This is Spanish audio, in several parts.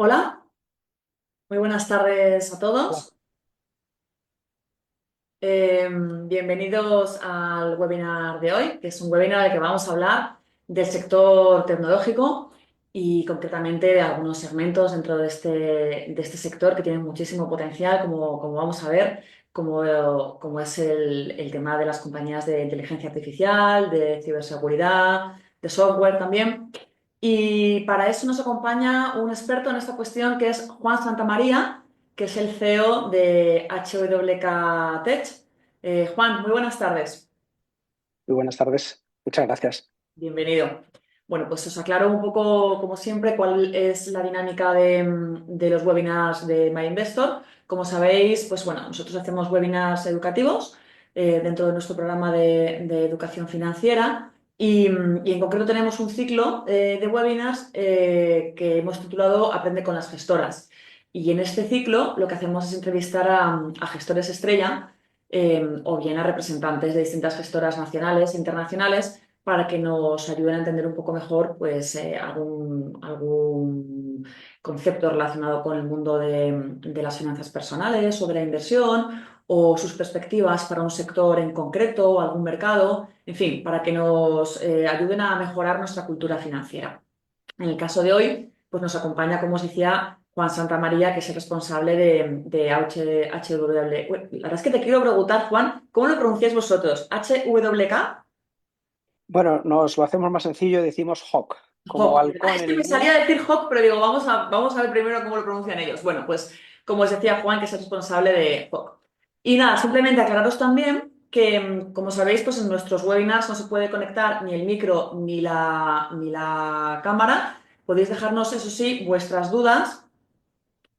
Hola, muy buenas tardes a Hola. todos. Bienvenidos al webinar de hoy, que es un webinar en el que vamos a hablar del sector tecnológico y concretamente de algunos segmentos dentro de este sector que tienen muchísimo potencial, como vamos a ver, como es el tema de las compañías de inteligencia artificial, de ciberseguridad, de software también. Y para eso nos acompaña un experto en esta cuestión que es Juan Santamaría, que es el CEO de HWK Tech. Juan, muy buenas tardes. Muy buenas tardes. Muchas gracias. Bienvenido. Bueno, pues os aclaro un poco, como siempre, cuál es la dinámica de los webinars de MyInvestor. Como sabéis, pues bueno, nosotros hacemos webinars educativos dentro de nuestro programa de educación financiera y en concreto tenemos un ciclo de webinars que hemos titulado Aprende con las gestoras. Y en este ciclo lo que hacemos es entrevistar a gestores estrella o bien a representantes de distintas gestoras nacionales e internacionales para que nos ayuden a entender un poco mejor pues, algún concepto relacionado con el mundo de las finanzas personales o de la inversión o sus perspectivas para un sector en concreto o algún mercado, en fin, para que nos ayuden a mejorar nuestra cultura financiera. En el caso de hoy, pues nos acompaña, como os decía, Juan Santamaría, que es el responsable de HW. La verdad es que te quiero preguntar, Juan, ¿cómo lo pronunciáis vosotros? ¿HWK? Bueno, nos lo hacemos más sencillo, decimos hawk, como Hawk. ¿Verdad? halcón Es en que me salía inglés. a decir Hawk, pero digo, vamos a ver primero cómo lo pronuncian ellos. Bueno, pues como os decía Juan, que es el responsable de Hawk. Y nada, simplemente aclararos también que, como sabéis, pues en nuestros webinars no se puede conectar ni el micro ni la cámara. Podéis dejarnos, eso sí, vuestras dudas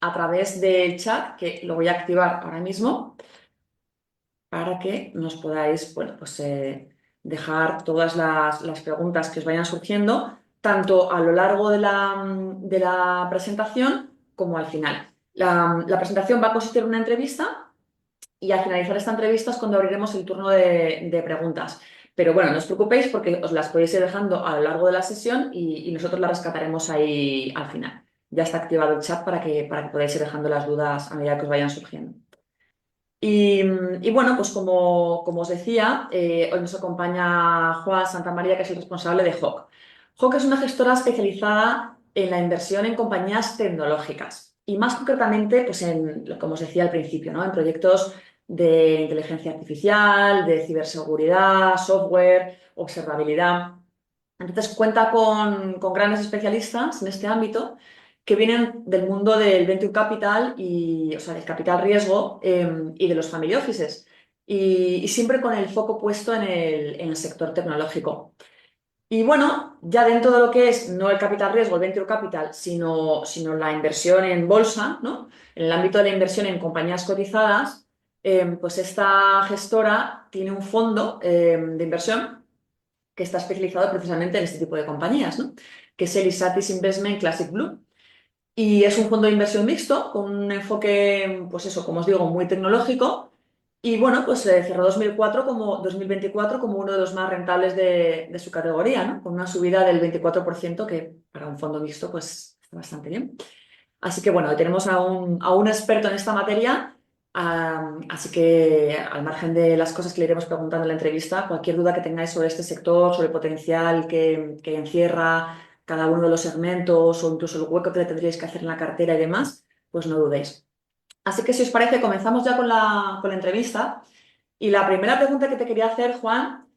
a través del chat, que lo voy a activar ahora mismo, para que nos podáis, bueno, pues dejar todas las preguntas que os vayan surgiendo, tanto a lo largo de la presentación como al final. La presentación va a consistir en una entrevista y al finalizar esta entrevista es cuando abriremos el turno de preguntas. Pero bueno, no os preocupéis porque os las podéis ir dejando a lo largo de la sesión y nosotros las rescataremos ahí al final. Ya está activado el chat para que podáis ir dejando las dudas a medida que os vayan surgiendo. Y bueno, pues como os decía, hoy nos acompaña Juan Santamaría, que es el responsable de Hawk. Hawk es una gestora especializada en la inversión en compañías tecnológicas y más concretamente, pues como os decía al principio, ¿no? En proyectos de inteligencia artificial, de ciberseguridad, software, observabilidad. Entonces cuenta con grandes especialistas en este ámbito que vienen del mundo del venture capital y, o sea, del capital riesgo y de los family offices y siempre con el foco puesto en el sector tecnológico. Y bueno, ya dentro de lo que es no el capital riesgo, el venture capital, sino la inversión en bolsa, ¿no? En el ámbito de la inversión en compañías cotizadas, pues esta gestora tiene un fondo de inversión que está especializado precisamente en este tipo de compañías, ¿no? Que es el Isatis Investment Classic Blue. Y es un fondo de inversión mixto con un enfoque, pues eso, como os digo, muy tecnológico. Y bueno, pues cerró 2024 como uno de los más rentables de su categoría, ¿no? Con una subida del 24% que para un fondo mixto pues está bastante bien. Así que bueno, hoy tenemos a un experto en esta materia, así que al margen de las cosas que le iremos preguntando en la entrevista, cualquier duda que tengáis sobre este sector, sobre el potencial que encierra cada uno de los segmentos o incluso el hueco que le tendríais que hacer en la cartera y demás, pues no dudéis. Así que si os parece, comenzamos ya con la entrevista. Y la primera pregunta que te quería hacer, Juan,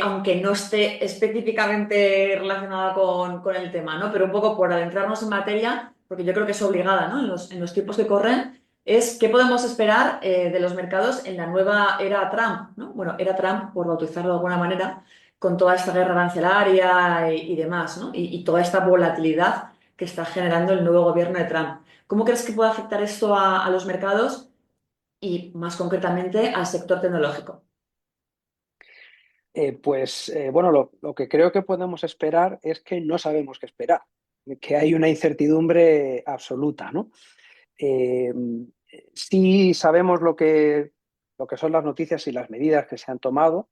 aunque no esté específicamente relacionada con el tema, ¿no? Pero un poco por adentrarnos en materia, porque yo creo que es obligada, ¿no? En los tiempos que corren, es qué podemos esperar de los mercados en la nueva era Trump, ¿no? Bueno, era Trump, por bautizarlo de alguna manera, con toda esta guerra arancelaria y demás, ¿no? Y toda esta volatilidad que está generando el nuevo gobierno de Trump. ¿Cómo crees que puede afectar esto a los mercados y más concretamente al sector tecnológico? Bueno, lo que creo que podemos esperar es que no sabemos qué esperar, que hay una incertidumbre absoluta, ¿no? Eh, sí sabemos lo que son las noticias y las medidas que se han tomado.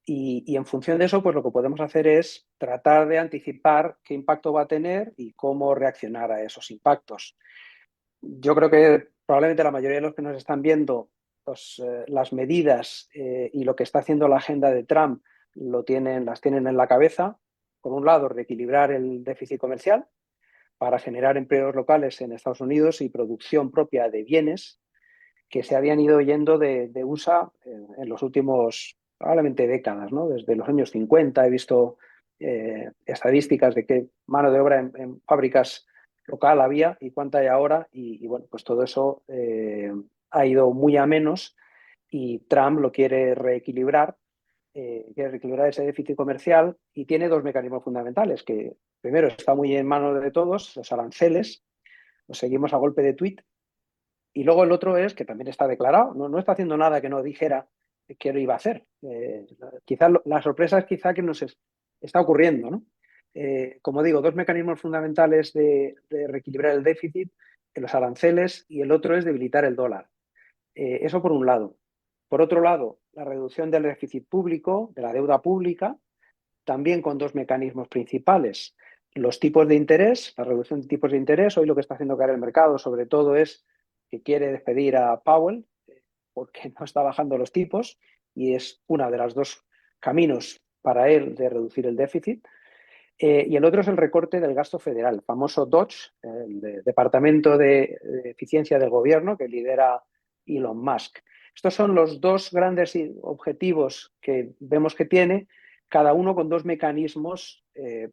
Y en función de eso, pues lo que podemos hacer es tratar de anticipar qué impacto va a tener y cómo reaccionar a esos impactos. Yo creo que probablemente la mayoría de los que nos están viendo, las medidas y lo que está haciendo la agenda de Trump las tienen en la cabeza. Por un lado, reequilibrar el déficit comercial para generar empleos locales en Estados Unidos y producción propia de bienes que se habían ido yendo de USA en los últimos probablemente décadas, ¿no? Desde los años 50 he visto estadísticas de qué mano de obra en fábricas local había y cuánta hay ahora y bueno, pues todo eso ha ido muy a menos y Trump lo quiere reequilibrar ese déficit comercial y tiene dos mecanismos fundamentales que primero está muy en manos de todos, los aranceles, los seguimos a golpe de tuit y luego el otro es que también está declarado, no está haciendo nada que no dijera que lo iba a hacer. Quizás la sorpresa es quizá que está ocurriendo, ¿no? Como digo, dos mecanismos fundamentales de reequilibrar el déficit, los aranceles y el otro es debilitar el dólar. Eso por un lado. Por otro lado, la reducción del déficit público, de la deuda pública, también con dos mecanismos principales. Los tipos de interés, la reducción de tipos de interés. Hoy lo que está haciendo caer el mercado sobre todo es que quiere despedir a Powell porque no está bajando los tipos y es una de las dos caminos para él de reducir el déficit. Y el otro es el recorte del gasto federal, el famoso DOGE, el Departamento de Eficiencia del Gobierno, que lidera Elon Musk. Estos son los dos grandes objetivos que vemos que tiene, cada uno con dos mecanismos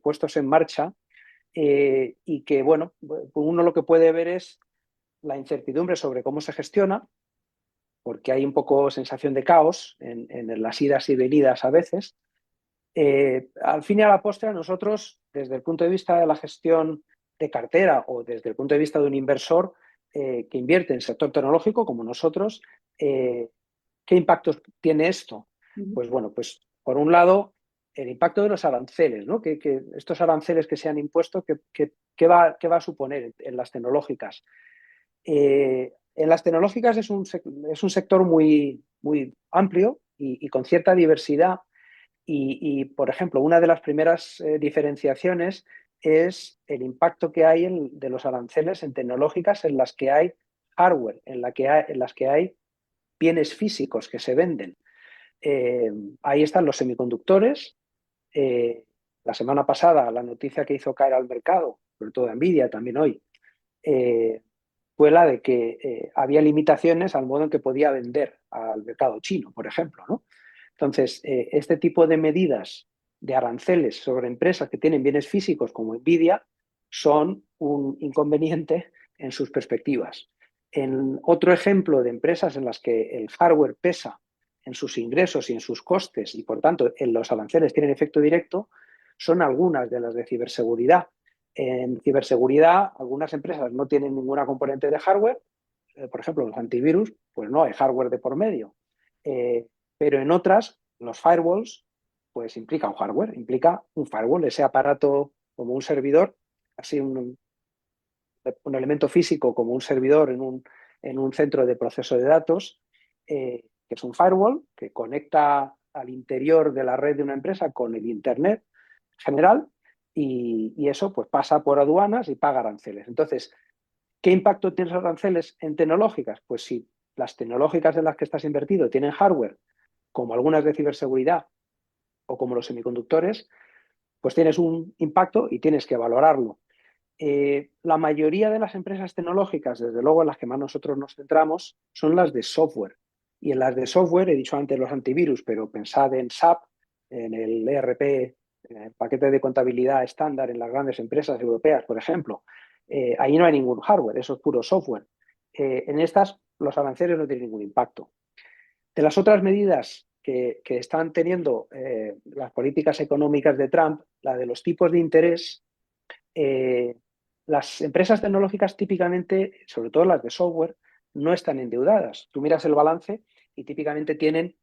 puestos en marcha y que, bueno, uno lo que puede ver es la incertidumbre sobre cómo se gestiona, porque hay un poco sensación de caos en las idas y venidas a veces. Al fin y a la postre, nosotros, desde el punto de vista de la gestión de cartera o desde el punto de vista de un inversor que invierte en el sector tecnológico, como nosotros, ¿qué impactos tiene esto? Pues bueno, pues por un lado, el impacto de los aranceles, ¿no? Que estos aranceles que se han impuesto, ¿qué va a suponer en las tecnológicas? En las tecnológicas es un sector muy, muy amplio y con cierta diversidad por ejemplo, una de las primeras diferenciaciones es el impacto que hay de los aranceles en tecnológicas en las que hay hardware, en las que hay bienes físicos que se venden. Ahí están los semiconductores. La semana pasada, la noticia que hizo caer al mercado, sobre todo Nvidia también hoy, fue la de que había limitaciones al modo en que podía vender al mercado chino, por ejemplo, ¿no? Entonces, este tipo de medidas de aranceles sobre empresas que tienen bienes físicos como Nvidia son un inconveniente en sus perspectivas. En otro ejemplo de empresas en las que el hardware pesa en sus ingresos y en sus costes y por tanto en los aranceles tienen efecto directo, son algunas de las de ciberseguridad. En ciberseguridad, algunas empresas no tienen ninguna componente de hardware, por ejemplo, los antivirus, pues no hay hardware de por medio. Pero en otras, los firewalls, pues implica un firewall, ese aparato como un servidor, así un elemento físico como un servidor en un centro de proceso de datos, que es un firewall que conecta al interior de la red de una empresa con el Internet general y eso pues pasa por aduanas y paga aranceles. Entonces, ¿qué impacto tienen esos aranceles en tecnológicas? Pues si las tecnológicas en las que estás invertido tienen hardware, como algunas de ciberseguridad o como los semiconductores, pues tienes un impacto y tienes que valorarlo. La mayoría de las empresas tecnológicas, desde luego en las que más nosotros nos centramos, son las de software. Y en las de software, he dicho antes los antivirus, pero pensad en SAP, en el ERP, en el paquete de contabilidad estándar en las grandes empresas europeas, por ejemplo. Ahí no hay ningún hardware, eso es puro software. En estas, los aranceles no tienen ningún impacto. De las otras medidas que están teniendo las políticas económicas de Trump, la de los tipos de interés, las empresas tecnológicas típicamente, sobre todo las de software, no están endeudadas. Tú miras el balance y típicamente tienen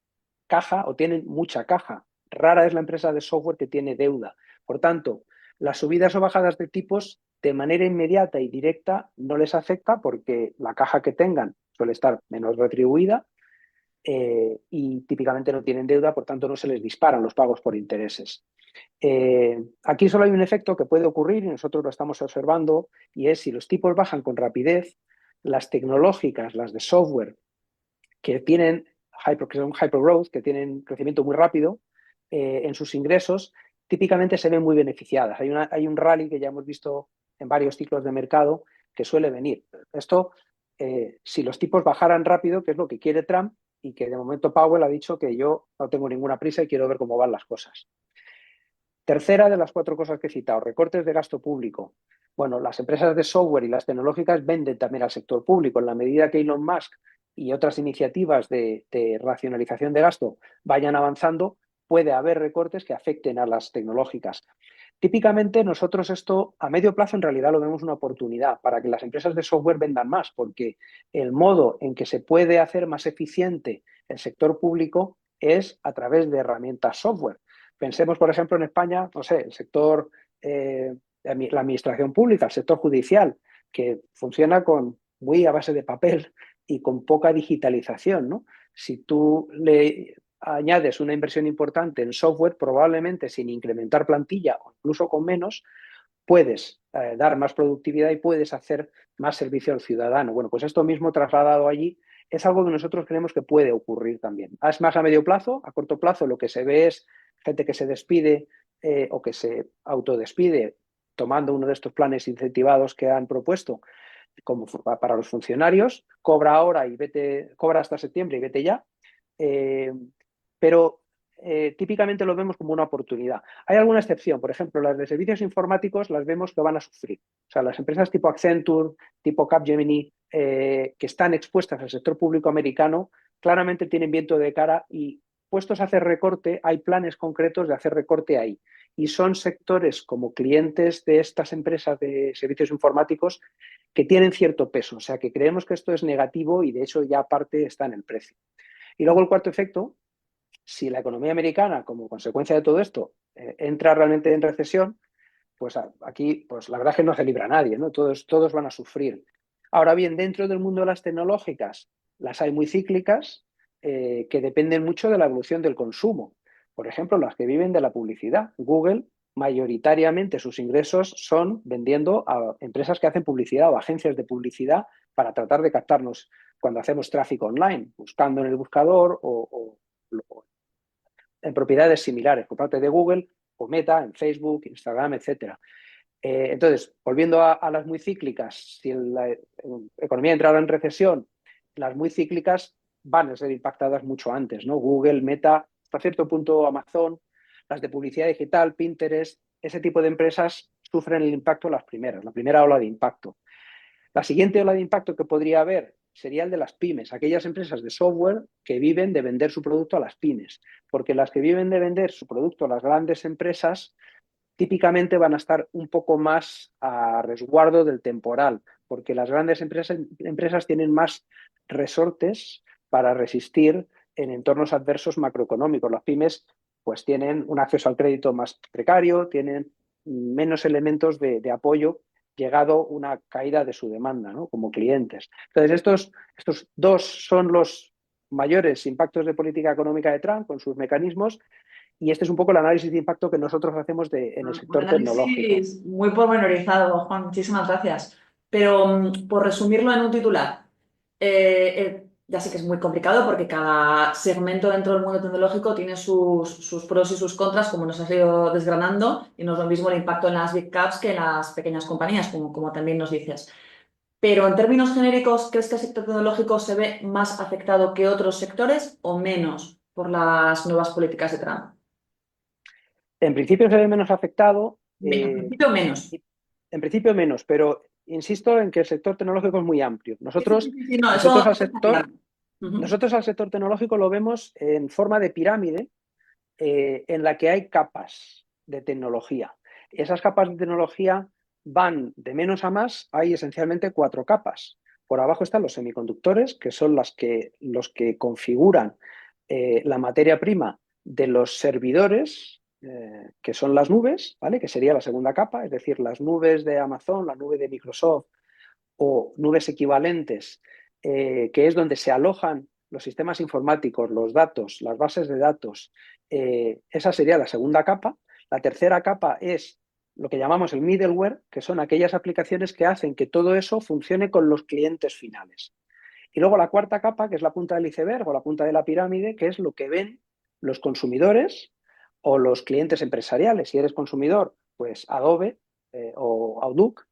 caja o tienen mucha caja. Rara es la empresa de software que tiene deuda. Por tanto, las subidas o bajadas de tipos de manera inmediata y directa no les afecta porque la caja que tengan suele estar menos retribuida y típicamente no tienen deuda, por tanto no se les disparan los pagos por intereses. Aquí solo hay un efecto que puede ocurrir y nosotros lo estamos observando, y es si los tipos bajan con rapidez, las tecnológicas, las de software, que tienen hypergrowth, que tienen crecimiento muy rápido en sus ingresos, típicamente se ven muy beneficiadas. Hay un rally que ya hemos visto en varios ciclos de mercado que suele venir. Esto, si los tipos bajaran rápido, que es lo que quiere Trump, y que de momento Powell ha dicho que yo no tengo ninguna prisa y quiero ver cómo van las cosas. Tercera de las cuatro cosas que he citado, recortes de gasto público. Bueno, las empresas de software y las tecnológicas venden también al sector público. En la medida que Elon Musk y otras iniciativas de racionalización de gasto vayan avanzando, puede haber recortes que afecten a las tecnológicas. Típicamente nosotros esto a medio plazo en realidad lo vemos una oportunidad para que las empresas de software vendan más, porque el modo en que se puede hacer más eficiente el sector público es a través de herramientas software. Pensemos, por ejemplo, en España, no sé, el sector, la administración pública, el sector judicial, que funciona muy a base de papel y con poca digitalización, ¿no? Si tú le añades una inversión importante en software, probablemente sin incrementar plantilla o incluso con menos, puedes dar más productividad y puedes hacer más servicio al ciudadano. Bueno, pues esto mismo trasladado allí es algo que nosotros creemos que puede ocurrir también. Es más a medio plazo, a corto plazo lo que se ve es gente que se despide o que se autodespide tomando uno de estos planes incentivados que han propuesto como para los funcionarios, cobra ahora y vete, cobra hasta septiembre y vete ya. Pero típicamente lo vemos como una oportunidad. Hay alguna excepción, por ejemplo, las de servicios informáticos las vemos que van a sufrir. O sea, las empresas tipo Accenture, tipo Capgemini, que están expuestas al sector público americano, claramente tienen viento de cara y puestos a hacer recorte, hay planes concretos de hacer recorte ahí. Y son sectores como clientes de estas empresas de servicios informáticos que tienen cierto peso. O sea, que creemos que esto es negativo y de hecho ya aparte está en el precio. Y luego el cuarto efecto, si la economía americana, como consecuencia de todo esto, entra realmente en recesión, pues aquí pues la verdad es que no se libra nadie, ¿no? Todos van a sufrir. Ahora bien, dentro del mundo de las tecnológicas, las hay muy cíclicas que dependen mucho de la evolución del consumo. Por ejemplo, las que viven de la publicidad. Google, mayoritariamente sus ingresos son vendiendo a empresas que hacen publicidad o agencias de publicidad para tratar de captarnos cuando hacemos tráfico online, buscando en el buscador o en propiedades similares por parte de Google o Meta, en Facebook, Instagram, etcétera. Entonces, volviendo a las muy cíclicas, si la economía entrara en recesión, las muy cíclicas van a ser impactadas mucho antes, ¿no? Google, Meta, hasta cierto punto Amazon, las de publicidad digital, Pinterest, ese tipo de empresas sufren el impacto las primeras, la primera ola de impacto. La siguiente ola de impacto que podría haber sería el de las pymes, aquellas empresas de software que viven de vender su producto a las pymes, porque las que viven de vender su producto a las grandes empresas típicamente van a estar un poco más a resguardo del temporal, porque las grandes empresas tienen más resortes para resistir en entornos adversos macroeconómicos. Las pymes pues tienen un acceso al crédito más precario, tienen menos elementos de apoyo llegado una caída de su demanda, ¿no? Como clientes. Entonces, estos dos son los mayores impactos de política económica de Trump con sus mecanismos y este es un poco el análisis de impacto que nosotros hacemos en el Un sector tecnológico. análisis muy pormenorizado, Juan, muchísimas gracias. Pero por resumirlo en un titular, ya sé que es muy complicado porque cada segmento dentro del mundo tecnológico tiene sus pros y sus contras, como nos has ido desgranando, y no es lo mismo el impacto en las big caps que en las pequeñas compañías, como también nos dices. Pero en términos genéricos, ¿crees que el sector tecnológico se ve más afectado que otros sectores o menos por las nuevas políticas de Trump? En principio se ve menos afectado, En principio menos. en principio menos, pero insisto en que el sector tecnológico es muy amplio. Sí, sí, sí, sí, no, Nosotros al eso está sector, claro. Ujú. nosotros al sector tecnológico lo vemos en forma de pirámide en la que hay capas de tecnología. Esas capas de tecnología van de menos a más, hay esencialmente cuatro capas. Por abajo están los semiconductores, que son los que configuran la materia prima de los servidores, que son las nubes, ¿vale? Que sería la segunda capa, es decir, las nubes de Amazon, la nube de Microsoft o nubes equivalentes, que es donde se alojan los sistemas informáticos, los datos, las bases de datos, esa sería la segunda capa. La tercera capa es lo que llamamos el middleware, que son aquellas aplicaciones que hacen que todo eso funcione con los clientes finales. Y luego la cuarta capa, que es la punta del iceberg o la punta de la pirámide, que es lo que ven los consumidores o los clientes empresariales. Si eres consumidor, pues Adobe o Outlook.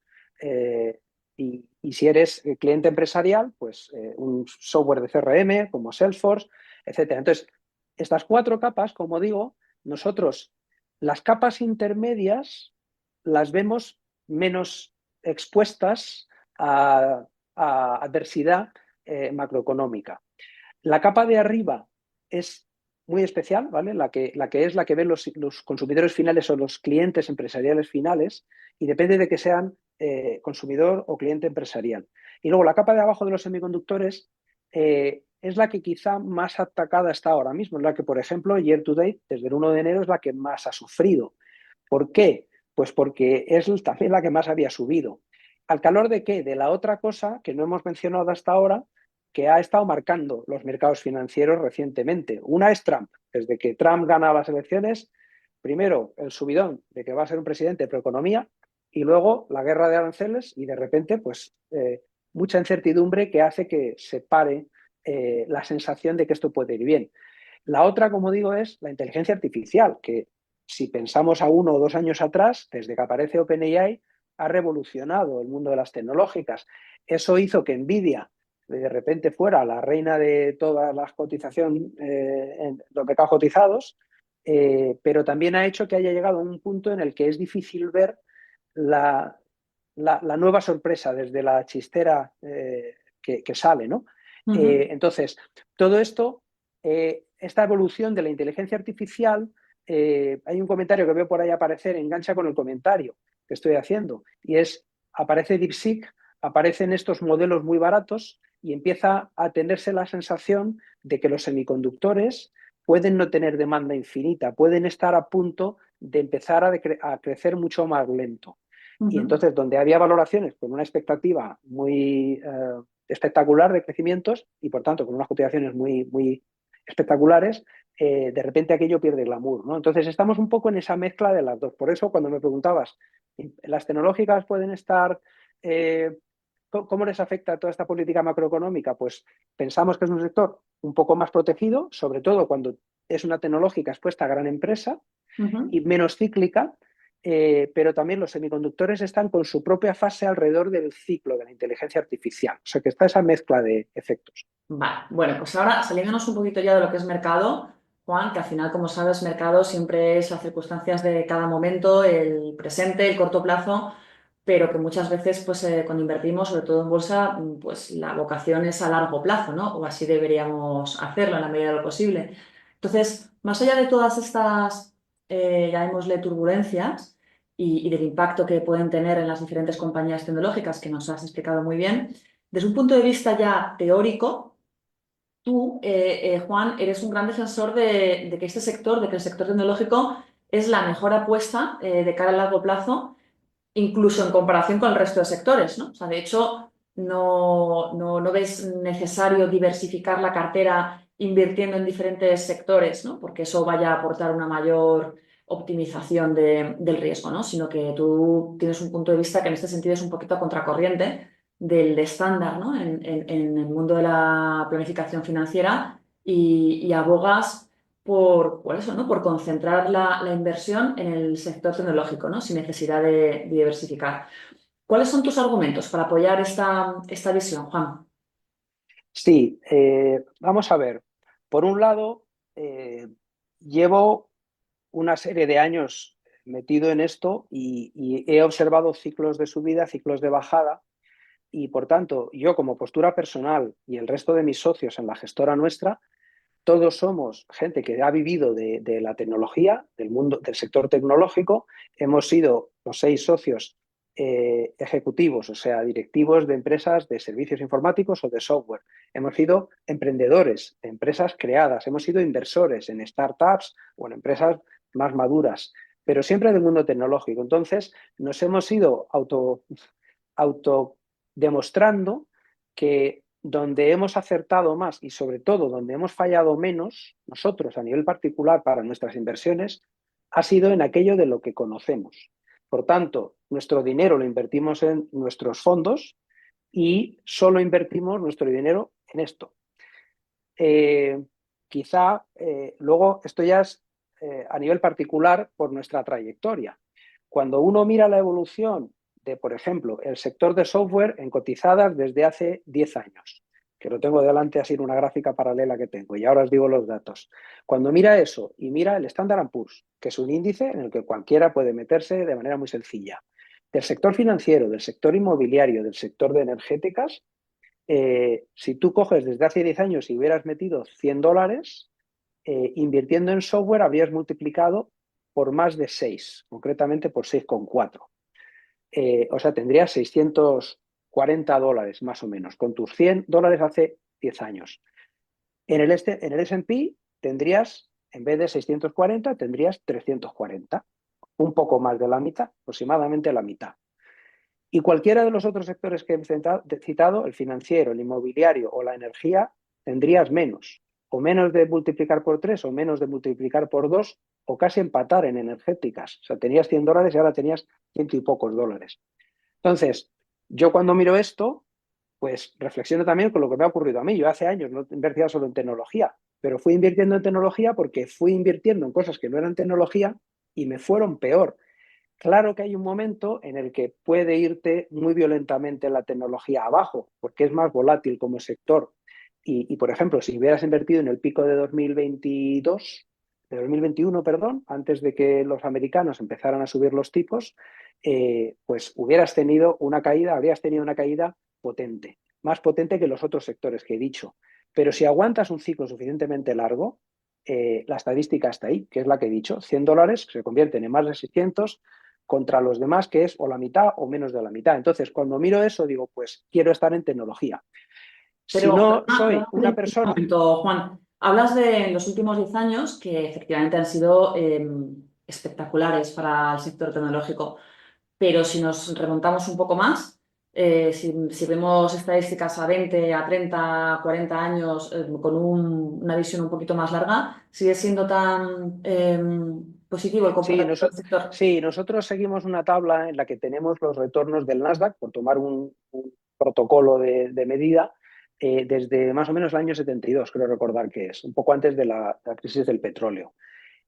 Y si eres cliente empresarial, pues un software de CRM como Salesforce, etcétera. Entonces, estas cuatro capas, como digo, nosotros las capas intermedias las vemos menos expuestas a adversidad macroeconómica. La capa de arriba es muy especial, ¿vale? La que es la que ven los consumidores finales o los clientes empresariales finales, y depende de que sean consumidor o cliente empresarial. Y luego la capa de abajo de los semiconductores es la que quizá más atacada está ahora mismo, es la que, por ejemplo, year to date, desde el 1 de enero, es la que más ha sufrido. ¿Por qué? Pues porque es también la que más había subido. ¿Al calor de qué? De la otra cosa que no hemos mencionado hasta ahora, que ha estado marcando los mercados financieros recientemente. Una es Trump. Desde que Trump gana las elecciones, primero el subidón de que va a ser un presidente pro economía, y luego la guerra de aranceles, y de repente pues mucha incertidumbre que hace que se pare la sensación de que esto puede ir bien. La otra, como digo, es la inteligencia artificial, que si pensamos a 1 o 2 años atrás, desde que aparece OpenAI, ha revolucionado el mundo de las tecnológicas. Eso hizo que Nvidia de repente fuera la reina de todas las cotizaciones, en los mercados cotizados, pero también ha hecho que haya llegado a un punto en el que es difícil ver la nueva sorpresa desde la chistera que sale, ¿no? Entonces, todo esto, esta evolución de la inteligencia artificial, hay un comentario que veo por ahí aparecer, engancha con el comentario que estoy haciendo, y aparece DeepSeek, aparecen estos modelos muy baratos y empieza a tenerse la sensación de que los semiconductores pueden no tener demanda infinita, pueden estar a punto de empezar a crecer mucho más lento. Y entonces, donde había valoraciones con una expectativa muy espectacular de crecimientos y, por tanto, con unas cotizaciones muy, muy espectaculares, de repente aquello pierde glamour, ¿no? Entonces, estamos un poco en esa mezcla de las dos. Por eso, cuando me preguntabas, ¿las tecnológicas pueden estar... ¿Cómo les afecta toda esta política macroeconómica? Pues pensamos que es un sector un poco más protegido, sobre todo cuando es una tecnológica expuesta a gran empresa y menos cíclica, pero también los semiconductores están con su propia fase alrededor del ciclo de la inteligencia artificial. O sea que está esa mezcla de efectos. Vale, bueno, pues ahora saliéndonos un poquito ya de lo que es mercado, Juan, que al final, como sabes, mercado siempre es las circunstancias de cada momento, el presente, el corto plazo, pero que muchas veces, pues cuando invertimos, sobre todo en bolsa, pues la vocación es a largo plazo, ¿no? O así deberíamos hacerlo en la medida de lo posible. Entonces, más allá de todas estas, llamémosle turbulencias y del impacto que pueden tener en las diferentes compañías tecnológicas que nos has explicado muy bien, desde un punto de vista ya teórico, tú, Juan, eres un gran defensor de que este sector, de que el sector tecnológico es la mejor apuesta de cara a largo plazo, incluso en comparación con el resto de sectores, ¿no? O sea, de hecho, no ves necesario diversificar la cartera invirtiendo en diferentes sectores, ¿no? Porque eso vaya a aportar una mayor optimización del riesgo, ¿no? Sino que tú tienes un punto de vista que en este sentido es un poquito a contracorriente del estándar, ¿no? En el mundo de la planificación financiera y abogas por eso, ¿no? Por concentrar la inversión en el sector tecnológico, ¿no? Sin necesidad de diversificar. ¿Cuáles son tus argumentos para apoyar esta visión, Juan? Sí, vamos a ver. Por un lado, llevo una serie de años metido en esto y he observado ciclos de subida, ciclos de bajada, y por tanto, yo como postura personal y el resto de mis socios en la gestora nuestra, todos somos gente que ha vivido de la tecnología, del mundo, del sector tecnológico. Hemos sido los 6 socios ejecutivos, o sea, directivos de empresas de servicios informáticos o de software. Hemos sido emprendedores de empresas creadas, hemos sido inversores en startups o en empresas más maduras, pero siempre del mundo tecnológico. Entonces, nos hemos ido auto demostrando que donde hemos acertado más y sobre todo donde hemos fallado menos, nosotros a nivel particular para nuestras inversiones, ha sido en aquello de lo que conocemos. Por tanto, nuestro dinero lo invertimos en nuestros fondos y solo invertimos nuestro dinero en esto. Eh, Quizá luego esto ya es a nivel particular por nuestra trayectoria. Cuando uno mira la evolución de, por ejemplo, el sector de software en cotizadas desde hace 10 años, que lo tengo delante así en una gráfica paralela que tengo, y ahora os digo los datos. Cuando mira eso y mira el Standard & Poor's, que es un índice en el que cualquiera puede meterse de manera muy sencilla, del sector financiero, del sector inmobiliario, del sector de energéticas, si tú coges desde hace 10 años y hubieras metido $100, invirtiendo en software habrías multiplicado por más de 6, concretamente por 6,4. O sea, tendrías $640 más o menos, con tus $100 hace 10 años. En el S&P tendrías, en vez de 640, tendrías 340, un poco más de la mitad, aproximadamente la mitad. Y cualquiera de los otros sectores que he citado, el financiero, el inmobiliario o la energía, tendrías menos, o menos de multiplicar por 3, o menos de multiplicar por 2, o casi empatar en energéticas. O sea, tenías $100 y ahora tenías ciento y pocos dólares. Entonces, yo cuando miro esto, pues reflexiono también con lo que me ha ocurrido a mí. Yo hace años no invertía solo en tecnología, pero fui invirtiendo en tecnología porque fui invirtiendo en cosas que no eran tecnología y me fueron peor. Claro que hay un momento en el que puede irte muy violentamente la tecnología abajo, porque es más volátil como sector. Por ejemplo, si hubieras invertido en el pico de 2022, de 2021, perdón, antes de que los americanos empezaran a subir los tipos, pues hubieras tenido una caída, habrías tenido una caída potente, más potente que los otros sectores que he dicho. Pero si aguantas un ciclo suficientemente largo, la estadística está ahí, que es la que he dicho, $100 se convierten en más de 600 contra los demás, que es o la mitad o menos de la mitad. Entonces, cuando miro eso, digo, pues quiero estar en tecnología. Si Pero no soy una un persona... momento, Juan, hablas de los últimos 10 años que efectivamente han sido espectaculares para el sector tecnológico, pero si nos remontamos un poco más, si vemos estadísticas a 20, a 30, 40 años, con una visión un poquito más larga, ¿sigue siendo tan positivo el Sí, comportamiento del sector? sí, nosotros seguimos una tabla en la que tenemos los retornos del Nasdaq, por tomar un protocolo de medida, desde más o menos el año 72, creo recordar que es, un poco antes de la crisis del petróleo.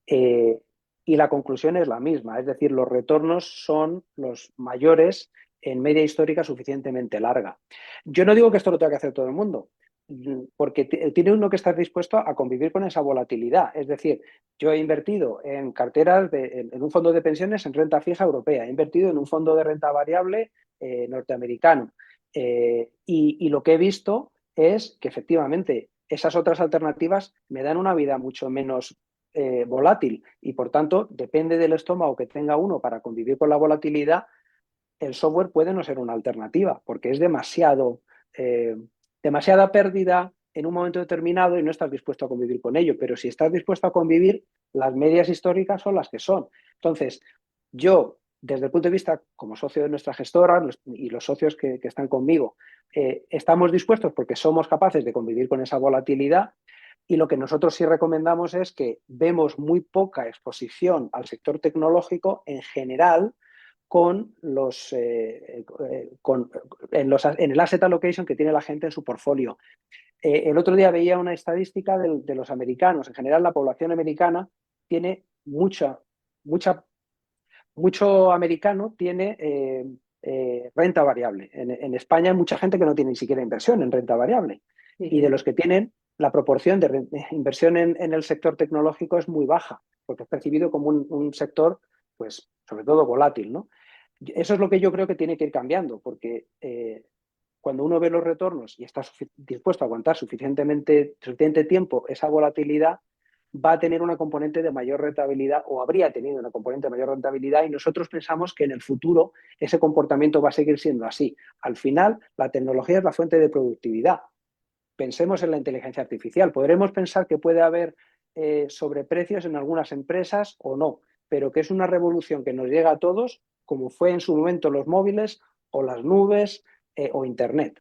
Eh, y la conclusión es la misma, es decir, los retornos son los mayores en media histórica suficientemente larga. Yo no digo que esto lo tenga que hacer todo el mundo, porque tiene uno que estar dispuesto a convivir con esa volatilidad. Es decir, yo he invertido en carteras, en un fondo de pensiones en renta fija europea, he invertido en un fondo de renta variable norteamericano. Y lo que he visto es que efectivamente esas otras alternativas me dan una vida mucho menos volátil y por tanto depende del estómago que tenga uno para convivir con la volatilidad. El software puede no ser una alternativa porque es demasiada pérdida en un momento determinado y no estás dispuesto a convivir con ello, pero si estás dispuesto a convivir, las medias históricas son las que son. Entonces, yo, desde el punto de vista como socio de nuestra gestora y los socios que están conmigo, estamos dispuestos porque somos capaces de convivir con esa volatilidad. Y lo que nosotros sí recomendamos es que vemos muy poca exposición al sector tecnológico en general con en el asset allocation que tiene la gente en su portfolio. El otro día veía una estadística de los americanos. En general, la población americana tiene mucho americano tiene renta variable. En España hay mucha gente que no tiene ni siquiera inversión en renta variable. Sí, Y de sí. los que tienen, la proporción de inversión en el sector tecnológico es muy baja, porque es percibido como un sector, pues, sobre todo volátil, ¿no? Eso es lo que yo creo que tiene que ir cambiando, porque cuando uno ve los retornos y está dispuesto a aguantar suficiente tiempo esa volatilidad, va a tener una componente de mayor rentabilidad o habría tenido una componente de mayor rentabilidad y nosotros pensamos que en el futuro ese comportamiento va a seguir siendo así. Al final, la tecnología es la fuente de productividad. Pensemos en la inteligencia artificial. Podremos pensar que puede haber sobreprecios en algunas empresas o no, pero que es una revolución que nos llega a todos, como fue en su momento los móviles o las nubes o Internet.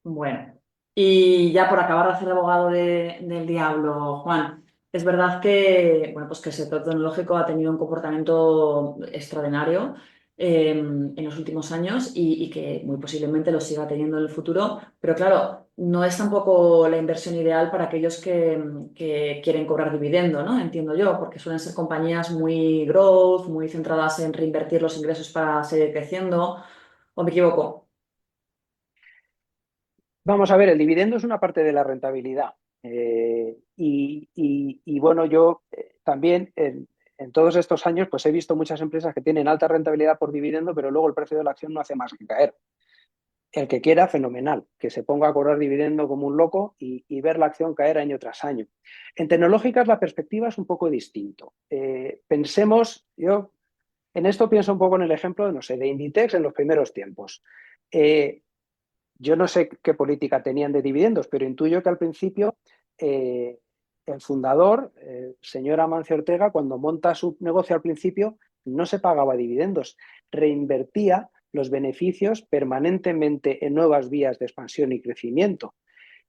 Bueno. Y ya por acabar de hacer de abogado del diablo, Juan, es verdad que, bueno, pues que el sector tecnológico ha tenido un comportamiento extraordinario en los últimos años y que muy posiblemente lo siga teniendo en el futuro, pero claro, no es tampoco la inversión ideal para aquellos que quieren cobrar dividendo, ¿no? Entiendo yo, porque suelen ser compañías muy growth, muy centradas en reinvertir los ingresos para seguir creciendo, ¿o me equivoco? Vamos a ver, el dividendo es una parte de la rentabilidad. Bueno, yo también en todos estos años pues he visto muchas empresas que tienen alta rentabilidad por dividendo, pero luego el precio de la acción no hace más que caer. El que quiera, fenomenal, que se ponga a cobrar dividendo como un loco y ver la acción caer año tras año. En tecnológicas la perspectiva es un poco distinto. Yo en esto pienso un poco en el ejemplo, no sé, de Inditex en los primeros tiempos. Eh, yo no sé qué política tenían de dividendos, pero intuyo que al principio eh, el fundador, señor Amancio Ortega, cuando monta su negocio al principio, no se pagaba dividendos, reinvertía los beneficios permanentemente en nuevas vías de expansión y crecimiento.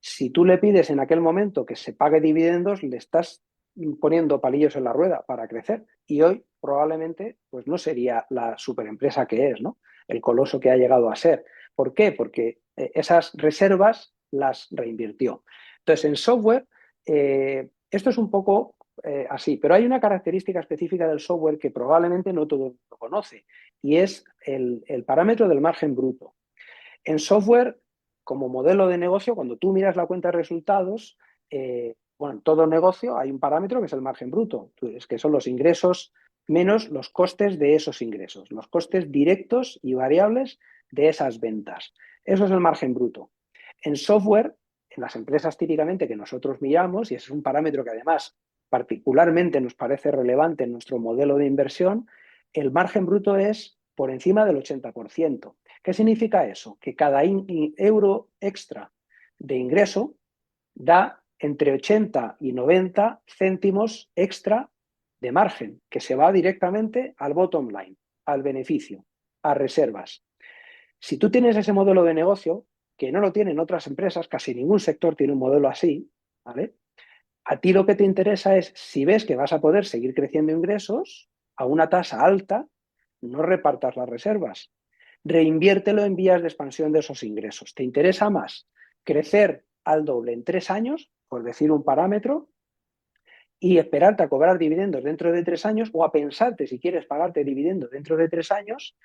Si tú le pides en aquel momento que se pague dividendos, le estás poniendo palillos en la rueda para crecer. Y hoy probablemente pues no sería la superempresa que es, ¿no? El coloso que ha llegado a ser. ¿Por qué? Porque esas reservas las reinvirtió. Entonces, en software, esto es un poco así, pero hay una característica específica del software que probablemente no todo el mundo conoce, y es el parámetro del margen bruto. En software, como modelo de negocio, cuando tú miras la cuenta de resultados, bueno, en todo negocio hay un parámetro que es el margen bruto, es que son los ingresos menos los costes de esos ingresos, los costes directos y variables de esas ventas. Eso es el margen bruto. En software, en las empresas típicamente que nosotros miramos, y ese es un parámetro que además particularmente nos parece relevante en nuestro modelo de inversión, el margen bruto es por encima del 80%. ¿Qué significa eso? Que cada euro extra de ingreso da entre 80 y 90 céntimos extra de margen, que se va directamente al bottom line, al beneficio, a reservas. Si tú tienes ese modelo de negocio, que no lo tienen otras empresas, casi ningún sector tiene un modelo así, ¿vale? A ti lo que te interesa es, si ves que vas a poder seguir creciendo ingresos a una tasa alta, no repartas las reservas. Reinviértelo en vías de expansión de esos ingresos. ¿Te interesa más crecer al doble en 3 años, por decir un parámetro, y esperarte a cobrar dividendos dentro de 3 años, o a pensarte si quieres pagarte dividendos dentro de 3 años,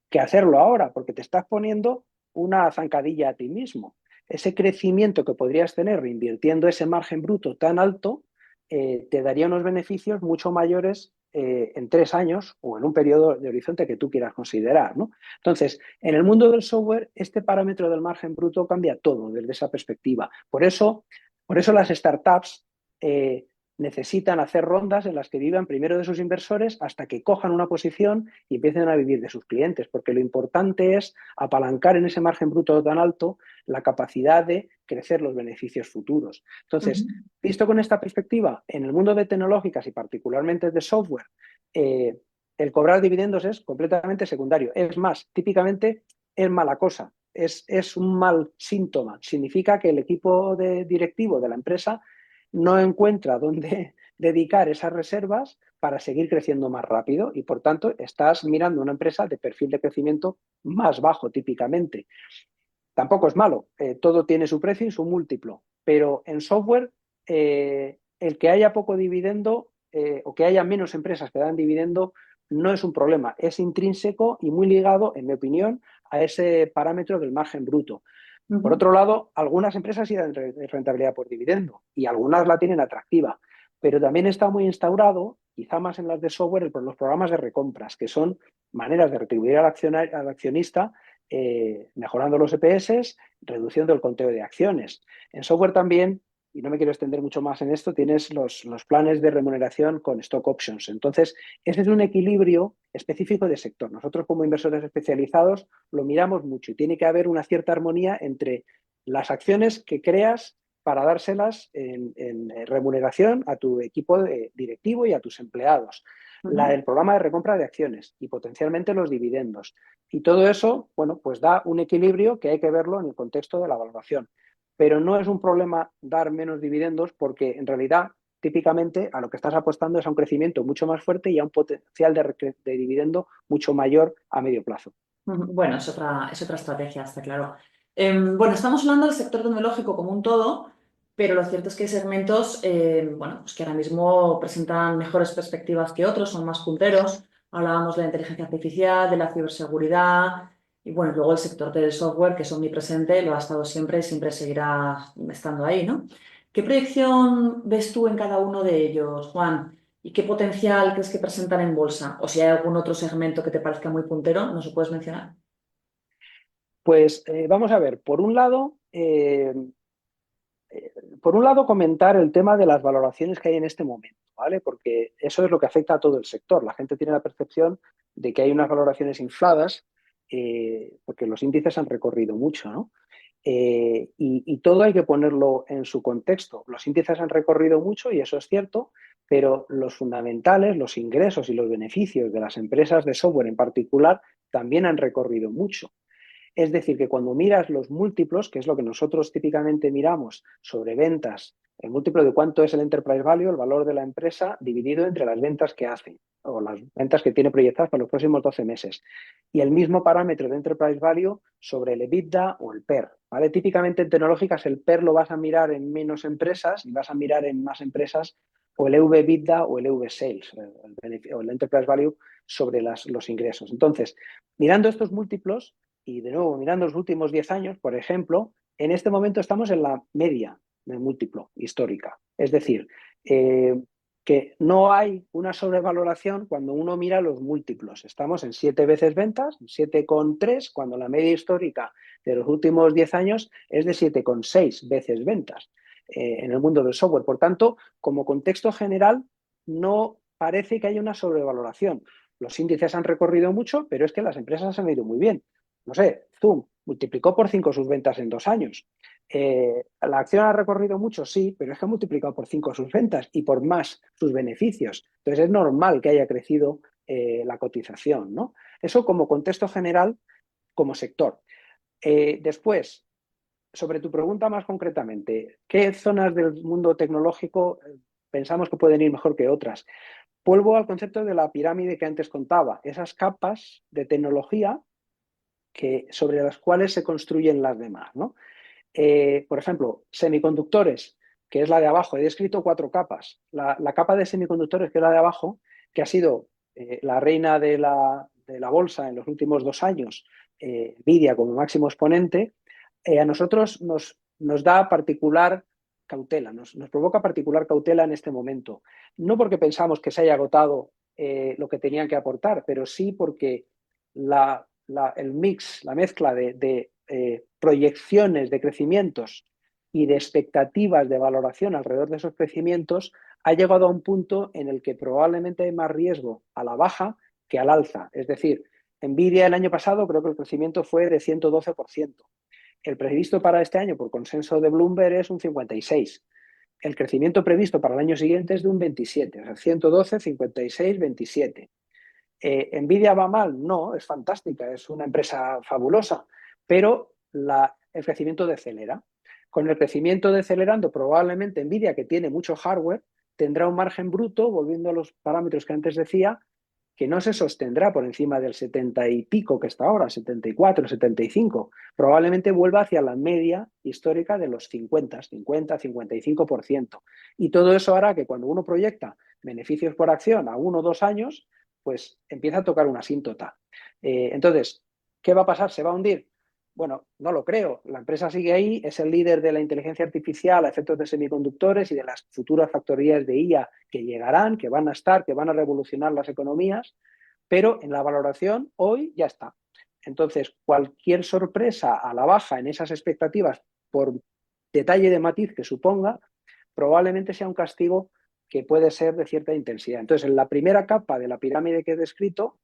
que hacerlo ahora, porque te estás poniendo una zancadilla a ti mismo? Ese crecimiento que podrías tener reinvirtiendo ese margen bruto tan alto te daría unos beneficios mucho mayores en 3 años o en un periodo de horizonte que tú quieras considerar, ¿no? Entonces, en el mundo del software, este parámetro del margen bruto cambia todo desde esa perspectiva. Por eso las startups necesitan hacer rondas en las que vivan primero de sus inversores hasta que cojan una posición y empiecen a vivir de sus clientes, porque lo importante es apalancar en ese margen bruto tan alto la capacidad de crecer los beneficios futuros. Entonces, Ujú. visto con esta perspectiva, en el mundo de tecnológicas y particularmente de software, eh, el cobrar dividendos es completamente secundario. Es más, típicamente es mala cosa, es un mal síntoma. Significa que el equipo directivo de la empresa no encuentra dónde dedicar esas reservas para seguir creciendo más rápido y, por tanto, estás mirando una empresa de perfil de crecimiento más bajo típicamente. Tampoco es malo, todo tiene su precio y su múltiplo, pero en software el que haya poco dividendo o que haya menos empresas que dan dividendo no es un problema, es intrínseco y muy ligado, en mi opinión, a ese parámetro del margen bruto. Por Ujú. otro lado, algunas empresas sí dan rentabilidad por dividendo y algunas la tienen atractiva, pero también está muy instaurado, quizá más en las de software, los programas de recompras, que son maneras de retribuir al accionista mejorando los EPS, reduciendo el conteo de acciones. En software también, y no me quiero extender mucho más en esto, tienes los planes de remuneración con stock options. Entonces, ese es un equilibrio específico de sector. Nosotros como inversores especializados lo miramos mucho y tiene que haber una cierta armonía entre las acciones que creas para dárselas en remuneración a tu equipo directivo y a tus empleados. Ujú. El programa de recompra de acciones y potencialmente los dividendos. Y todo eso, bueno, pues da un equilibrio que hay que verlo en el contexto de la valoración. pero no es un problema dar menos dividendos porque en realidad típicamente a lo que estás apostando es a un crecimiento mucho más fuerte y a un potencial de dividendo mucho mayor a medio plazo. Bueno, es otra estrategia, está claro. Bueno, estamos hablando del sector tecnológico como un todo, pero lo cierto es que hay segmentos bueno, pues que ahora mismo presentan mejores perspectivas que otros, son más punteros. Hablábamos de la inteligencia artificial, de la ciberseguridad y bueno, luego el sector del software, que es omnipresente, lo ha estado siempre y siempre seguirá estando ahí, ¿no? ¿Qué proyección ves tú en cada uno de ellos, Juan? ¿Y qué potencial crees que presentan en bolsa? O si hay algún otro segmento que te parezca muy puntero, ¿nos lo puedes mencionar? Pues vamos a ver, por un lado comentar el tema de las valoraciones que hay en este momento, ¿vale? Porque eso es lo que afecta a todo el sector. La gente tiene la percepción de que hay unas valoraciones infladas porque los índices han recorrido mucho, ¿no? Y todo hay que ponerlo en su contexto. Los índices han recorrido mucho y eso es cierto, pero los fundamentales, los ingresos y los beneficios de las empresas de software en particular también han recorrido mucho. Es decir, que cuando miras los múltiplos, que es lo que nosotros típicamente miramos sobre ventas, el múltiplo de cuánto es el enterprise value, el valor de la empresa, dividido entre las ventas que hace o las ventas que tiene proyectadas para los próximos 12 meses. Y el mismo parámetro de enterprise value sobre el EBITDA o el PER. ¿Vale? Típicamente en tecnológicas el PER lo vas a mirar en menos empresas y vas a mirar en más empresas o el EV/EBITDA o el EV/Sales o el enterprise value sobre los ingresos. Entonces, mirando estos múltiplos, y de nuevo, mirando los últimos 10 años, por ejemplo, en este momento estamos en la media del múltiplo histórica. Es decir, que no hay una sobrevaloración cuando uno mira los múltiplos. Estamos en 7 veces ventas, 7,3, cuando la media histórica de los últimos 10 años es de 7,6 veces ventas en el mundo del software. Por tanto, como contexto general, no parece que haya una sobrevaloración. Los índices han recorrido mucho, pero es que las empresas han ido muy bien. No sé, Zoom multiplicó por 5 sus ventas en 2 años. La acción ha recorrido mucho, sí, pero es que ha multiplicado por 5 sus ventas y por más sus beneficios. Entonces es normal que haya crecido la cotización, ¿no? Eso como contexto general, como sector. Después, sobre tu pregunta más concretamente, ¿qué zonas del mundo tecnológico pensamos que pueden ir mejor que otras? Vuelvo al concepto de la pirámide que antes contaba, esas capas de tecnología sobre las cuales se construyen las demás, ¿no? Por ejemplo, semiconductores, que es la de abajo. He descrito 4 capas. La capa de semiconductores, que es la de abajo, que ha sido la reina de la bolsa en los últimos 2 años, Nvidia como máximo exponente, a nosotros nos da particular cautela, nos provoca particular cautela en este momento. No porque pensamos que se haya agotado lo que tenían que aportar, pero sí porque el mix, la mezcla de proyecciones de crecimientos y de expectativas de valoración alrededor de esos crecimientos ha llegado a un punto en el que probablemente hay más riesgo a la baja que al alza. Es decir, Nvidia el año pasado creo que el crecimiento fue de 112%. El previsto para este año por consenso de Bloomberg es un 56%. El crecimiento previsto para el año siguiente es de un 27%, o sea, 112, 56, 27. ¿Nvidia va mal? No, es fantástica, es una empresa fabulosa, pero el crecimiento decelera. Con el crecimiento decelerando, probablemente Nvidia, que tiene mucho hardware, tendrá un margen bruto, volviendo a los parámetros que antes decía, que no se sostendrá por encima del 70 y pico que está ahora, 74, 75. Probablemente vuelva hacia la media histórica de los 50, 55%. Y todo eso hará que cuando uno proyecta beneficios por acción a 1 o 2 años, pues empieza a tocar una asíntota. Entonces, ¿qué va a pasar? ¿Se va a hundir? Bueno, no lo creo. La empresa sigue ahí, es el líder de la inteligencia artificial a efectos de semiconductores y de las futuras factorías de IA que llegarán, que van a estar, que van a revolucionar las economías, pero en la valoración hoy ya está. Entonces, cualquier sorpresa a la baja en esas expectativas, por detalle de matiz que suponga, probablemente sea un castigo que puede ser de cierta intensidad. Entonces, en la primera capa de la pirámide que he descrito,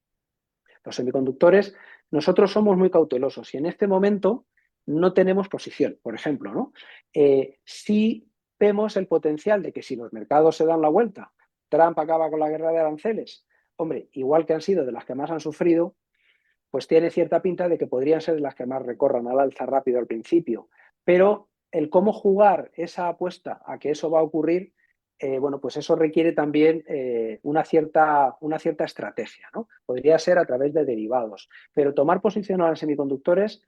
los semiconductores, nosotros somos muy cautelosos y en este momento no tenemos posición, por ejemplo, ¿no? Sí vemos el potencial de que si los mercados se dan la vuelta, Trump acaba con la guerra de aranceles, hombre, igual que han sido de las que más han sufrido, pues tiene cierta pinta de que podrían ser de las que más recorran al alza rápido al principio. Pero el cómo jugar esa apuesta a que eso va a ocurrir, bueno, pues eso requiere también una cierta estrategia, ¿no? Podría ser a través de derivados, pero tomar posición a los semiconductores,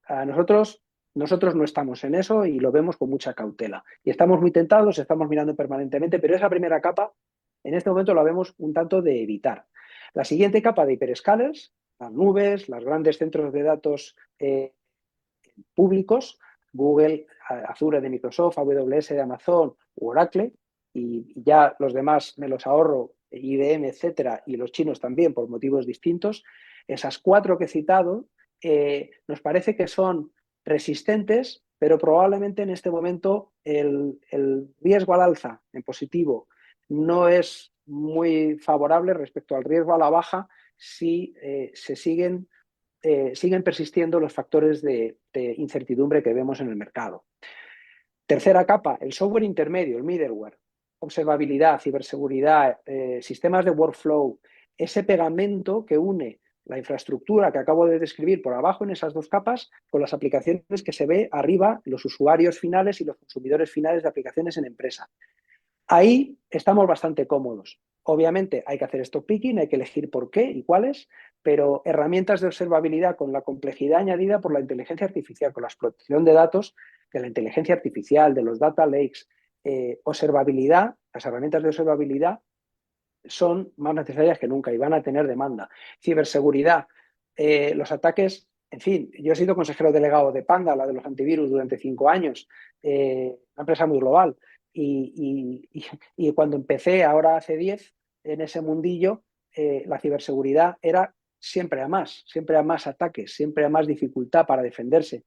a nosotros no estamos en eso y lo vemos con mucha cautela. Y estamos muy tentados, estamos mirando permanentemente, pero esa primera capa, en este momento la vemos un tanto de evitar. La siguiente capa de hiperescalers, las nubes, los grandes centros de datos públicos, Google, Azure de Microsoft, AWS de Amazon u Oracle, y ya los demás me los ahorro, IBM, etcétera, y los chinos también por motivos distintos. Esas 4 que he citado nos parece que son resistentes, pero probablemente en este momento el riesgo al alza en positivo no es muy favorable respecto al riesgo a la baja si se siguen persistiendo los factores de incertidumbre que vemos en el mercado. Tercera capa, el software intermedio, el middleware, observabilidad, ciberseguridad, sistemas de workflow, ese pegamento que une la infraestructura que acabo de describir por abajo en esas 2 capas con las aplicaciones que se ve arriba, los usuarios finales y los consumidores finales de aplicaciones en empresa. Ahí estamos bastante cómodos. Obviamente hay que hacer stock picking, hay que elegir por qué y cuáles, pero herramientas de observabilidad con la complejidad añadida por la inteligencia artificial, con la explotación de datos de la inteligencia artificial, de los data lakes, observabilidad, las herramientas de observabilidad son más necesarias que nunca y van a tener demanda. Ciberseguridad, los ataques, en fin, yo he sido consejero delegado de Panda, la de los antivirus, durante 5 años, una empresa muy global. Y cuando empecé, ahora hace 10, en ese mundillo, la ciberseguridad era siempre a más ataques, siempre a más dificultad para defenderse.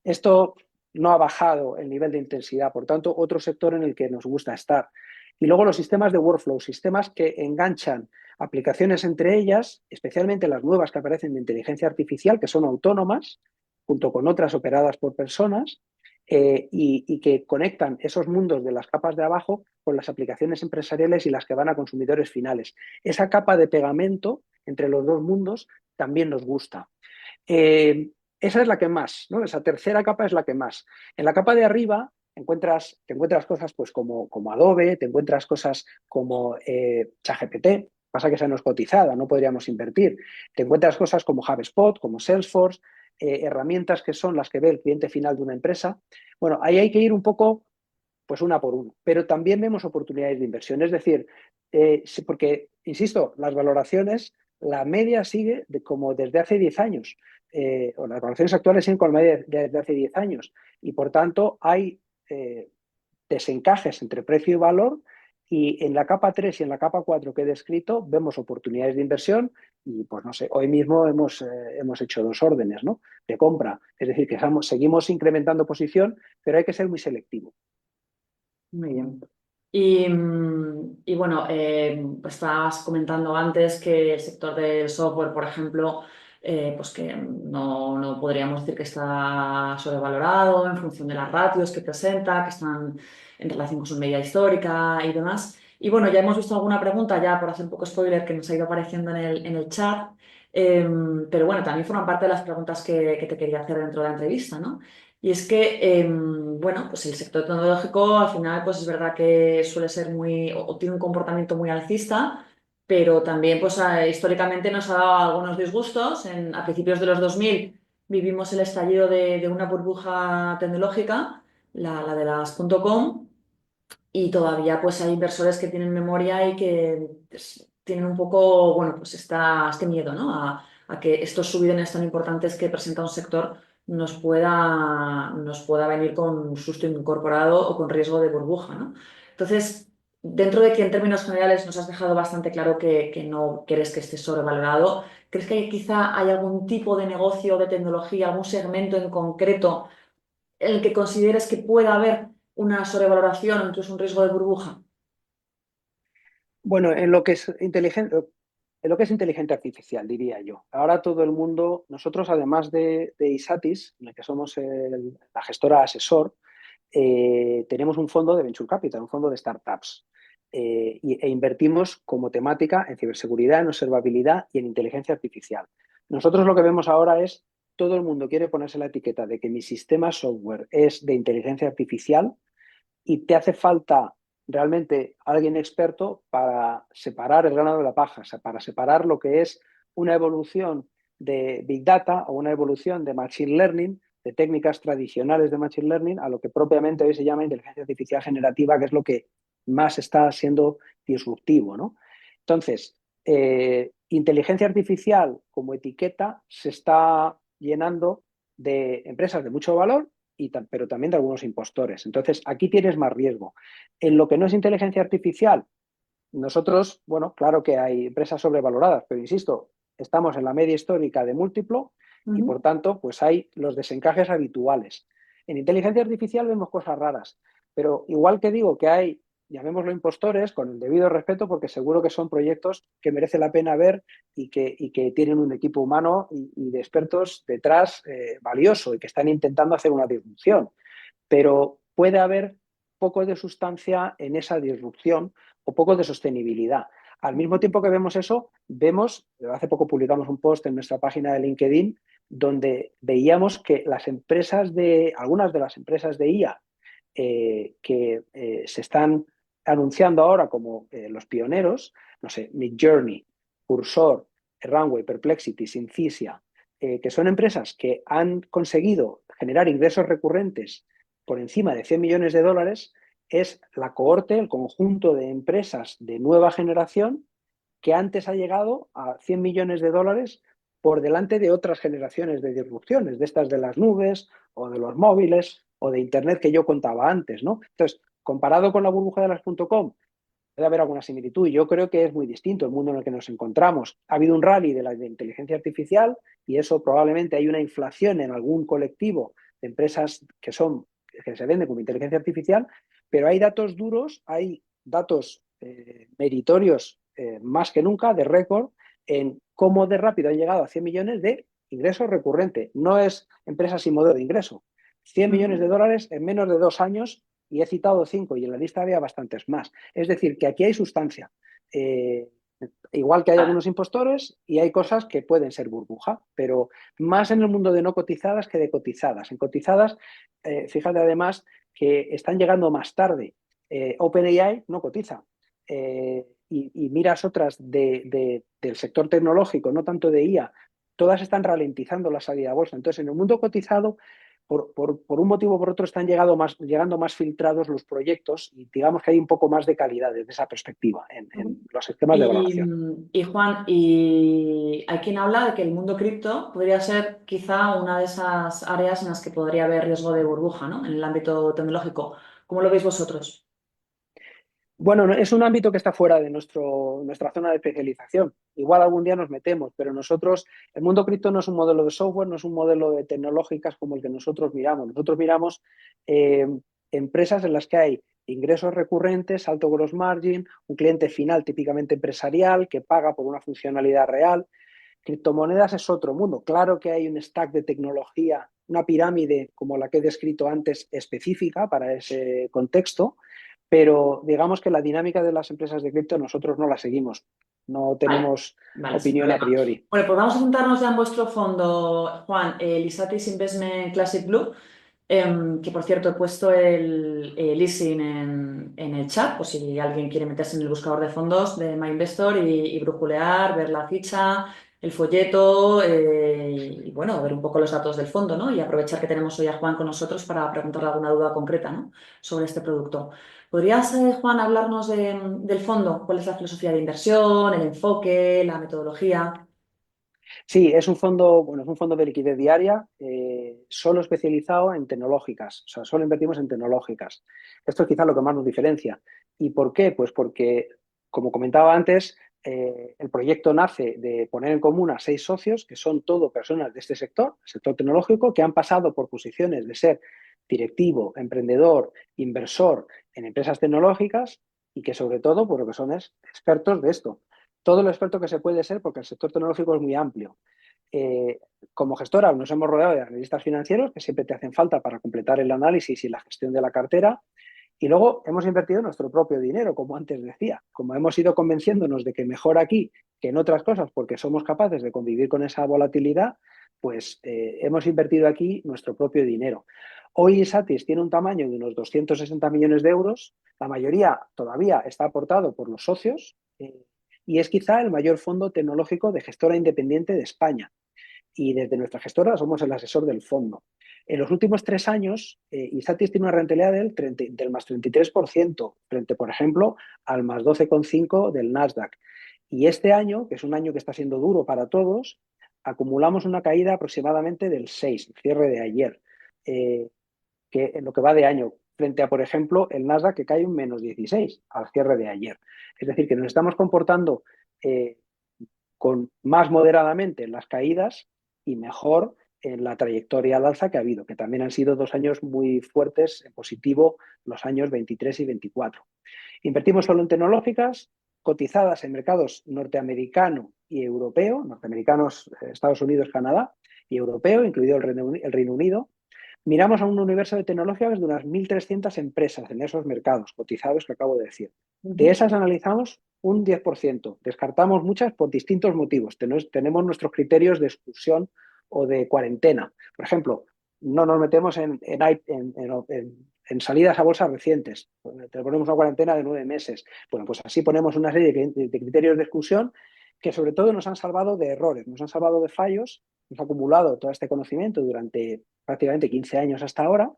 Esto no ha bajado el nivel de intensidad, por tanto, otro sector en el que nos gusta estar. Y luego los sistemas de workflow, sistemas que enganchan aplicaciones entre ellas, especialmente las nuevas que aparecen de inteligencia artificial, que son autónomas, junto con otras operadas por personas, y que conectan esos mundos de las capas de abajo con las aplicaciones empresariales y las que van a consumidores finales. Esa capa de pegamento entre los 2 mundos también nos gusta. Esa es la que más, ¿no? Esa tercera capa es la que más. En la capa de arriba te encuentras cosas pues, como Adobe, te encuentras cosas como ChatGPT, pasa que esa no es cotizada, no podríamos invertir. Te encuentras cosas como HubSpot, como Salesforce, herramientas que son las que ve el cliente final de una empresa. Bueno, ahí hay que ir un poco, pues una por una, pero también vemos oportunidades de inversión. Es decir, porque, insisto, las valoraciones, la media sigue como desde hace 10 años, o las valoraciones actuales siguen con la media desde hace 10 años, y por tanto hay desencajes entre precio y valor, y en la capa 3 y en la capa 4 que he descrito vemos oportunidades de inversión y pues no sé, hoy mismo hemos hecho 2 órdenes, ¿no?, de compra, es decir, que seguimos incrementando posición, pero hay que ser muy selectivo. Muy bien. Y bueno, pues estabas comentando antes que el sector del software, por ejemplo, pues que no podríamos decir que está sobrevalorado en función de las ratios que presenta, que están en relación con su media histórica y demás. Y bueno, ya hemos visto alguna pregunta, ya por hacer un poco spoiler, que nos ha ido apareciendo en el chat. Pero bueno, también forman parte de las preguntas que te quería hacer dentro de la entrevista, ¿no? Y es que, bueno, pues el sector tecnológico al final pues es verdad que suele ser o tiene un comportamiento muy alcista, pero también pues históricamente nos ha dado algunos disgustos. A principios de los 2000 vivimos el estallido de una burbuja tecnológica, la de las .com, y todavía pues hay inversores que tienen memoria y que pues, tienen un poco, bueno, pues este miedo, ¿no? A que estos subidones tan importantes que presenta un sector nos pueda venir con un susto incorporado o con riesgo de burbuja, ¿no? Entonces, dentro de que en términos generales nos has dejado bastante claro que no quieres que esté sobrevalorado, ¿crees que quizá hay algún tipo de negocio de tecnología, algún segmento en concreto en el que consideres que pueda haber una sobrevaloración o incluso un riesgo de burbuja? Bueno, en lo que es inteligente artificial, diría yo. Ahora todo el mundo, nosotros además de ISATIS, en el que somos la gestora asesor, tenemos un fondo de Venture Capital, un fondo de startups. E invertimos como temática en ciberseguridad, en observabilidad y en inteligencia artificial. Nosotros lo que vemos ahora es todo el mundo quiere ponerse la etiqueta de que mi sistema software es de inteligencia artificial y te hace falta realmente alguien experto para separar el grano de la paja, o sea, para separar lo que es una evolución de Big Data o una evolución de Machine Learning, de técnicas tradicionales de Machine Learning, a lo que propiamente hoy se llama inteligencia artificial generativa, que es lo que más está siendo disruptivo, ¿no? Entonces, inteligencia artificial como etiqueta se está llenando de empresas de mucho valor, pero también de algunos impostores. Entonces, aquí tienes más riesgo. En lo que no es inteligencia artificial, nosotros, bueno, claro que hay empresas sobrevaloradas, pero insisto, estamos en la media histórica de múltiplo y por tanto, pues hay los desencajes habituales. En inteligencia artificial vemos cosas raras, pero igual que digo que hay, llamémoslo impostores, con el debido respeto, porque seguro que son proyectos que merece la pena ver y que tienen un equipo humano y de expertos detrás valioso y que están intentando hacer una disrupción. Pero puede haber poco de sustancia en esa disrupción o poco de sostenibilidad. Al mismo tiempo que vemos eso, vemos, hace poco publicamos un post en nuestra página de LinkedIn donde veíamos que algunas de las empresas de IA que se están anunciando ahora como los pioneros, no sé, Midjourney, Cursor, Runway, Perplexity, Synthesia, que son empresas que han conseguido generar ingresos recurrentes por encima de 100 millones de dólares, es la cohorte, el conjunto de empresas de nueva generación que antes ha llegado a 100 millones de dólares por delante de otras generaciones de disrupciones, de estas de las nubes o de los móviles o de Internet que yo contaba antes, ¿no? Entonces, comparado con la burbuja de las .com, puede haber alguna similitud y yo creo que es muy distinto el mundo en el que nos encontramos. Ha habido un rally de inteligencia artificial y eso probablemente hay una inflación en algún colectivo de empresas que se venden como inteligencia artificial, pero hay datos duros, hay datos meritorios más que nunca, de récord, en cómo de rápido han llegado a 100 millones de ingresos recurrentes. No es empresa sin modelo de ingreso. 100 millones de dólares en menos de 2 años y he citado 5 y en la lista había bastantes más. Es decir, que aquí hay sustancia. Igual que hay algunos impostores y hay cosas que pueden ser burbuja, pero más en el mundo de no cotizadas que de cotizadas. En cotizadas, fíjate además que están llegando más tarde. OpenAI no cotiza. Y miras otras del sector tecnológico, no tanto de IA, todas están ralentizando la salida a bolsa. Entonces, en el mundo cotizado, por un motivo o por otro, están llegando más filtrados los proyectos y digamos que hay un poco más de calidad desde esa perspectiva en los sistemas de Y, evaluación. y Juan, y hay quien habla de que el mundo cripto podría ser quizá una de esas áreas en las que podría haber riesgo de burbuja, ¿no? En el ámbito tecnológico. ¿Cómo lo veis vosotros? Bueno, es un ámbito que está fuera de nuestra zona de especialización. Igual algún día nos metemos, pero nosotros, el mundo cripto no es un modelo de software, no es un modelo de tecnológicas como el que nosotros miramos. Nosotros miramos eh, empresas en las que hay ingresos recurrentes, alto gross margin, un cliente final típicamente empresarial que paga por una funcionalidad real. Criptomonedas es otro mundo. Claro que hay un stack de tecnología, una pirámide como la que he descrito antes específica para ese contexto, pero digamos que la dinámica de las empresas de cripto nosotros no la seguimos, no Vale, tenemos vale, sin opinión a problema. priori. Bueno, pues vamos a centrarnos ya en vuestro fondo, Juan, el Isatis Investment Classic Blue, que por cierto he puesto el leasing en el chat, por si alguien quiere meterse en el buscador de fondos de MyInvestor y brujulear, ver la ficha, el folleto y bueno, ver un poco los datos del fondo, ¿no? Y aprovechar que tenemos hoy a Juan con nosotros para preguntarle alguna duda concreta, ¿no? Sobre este producto. ¿Podrías, Juan, hablarnos del fondo? ¿Cuál es la filosofía de inversión, el enfoque, la metodología? Sí, es un fondo, bueno, es un fondo de liquidez diaria, solo especializado en tecnológicas, o sea, solo invertimos en tecnológicas. Esto es quizá lo que más nos diferencia. ¿Y por qué? Pues porque, como comentaba antes, el proyecto nace de poner en común a 6 socios, que son todo personas de este sector, el sector tecnológico, que han pasado por posiciones de ser directivo, emprendedor, inversor en empresas tecnológicas y que sobre todo, por lo que son es expertos de esto todo lo experto que se puede ser, porque el sector tecnológico es muy amplio. Eh, Como gestora nos hemos rodeado de analistas financieros que siempre te hacen falta para completar el análisis y la gestión de la cartera. Y luego hemos invertido nuestro propio dinero, como antes decía. Como hemos ido convenciéndonos de que mejor aquí que en otras cosas, porque somos capaces de convivir con esa volatilidad, pues hemos invertido aquí nuestro propio dinero. Hoy Isatis tiene un tamaño de unos 260 millones de euros, la mayoría todavía está aportado por los socios y es quizá el mayor fondo tecnológico de gestora independiente de España. Y desde nuestra gestora somos el asesor del fondo. En los últimos 3 años, Isatis tiene una rentabilidad del más 33%, frente, por ejemplo, al más 12,5% del Nasdaq. Y este año, que es un año que está siendo duro para todos, acumulamos una caída aproximadamente del 6%, cierre de ayer, que en lo que va de año, frente a, por ejemplo, el Nasdaq que cae un menos 16% al cierre de ayer. Es decir, que nos estamos comportando con más moderadamente en las caídas y mejor en la trayectoria al alza que ha habido, que también han sido 2 años muy fuertes en positivo, los años 23 y 24. Invertimos solo en tecnológicas cotizadas en mercados norteamericano y europeo, norteamericanos, Estados Unidos, Canadá, y europeo, incluido el Reino Unido. Miramos a un universo de tecnológicas de unas 1.300 empresas en esos mercados cotizados que acabo de decir. De esas analizamos un 10%, descartamos muchas por distintos motivos. Tenemos nuestros criterios de exclusión o de cuarentena. Por ejemplo, no nos metemos en salidas a bolsa recientes. Te ponemos una cuarentena de 9 meses. Bueno, pues así ponemos una serie de criterios de exclusión que sobre todo nos han salvado de errores, nos han salvado de fallos, nos ha acumulado todo este conocimiento durante prácticamente 15 años hasta ahora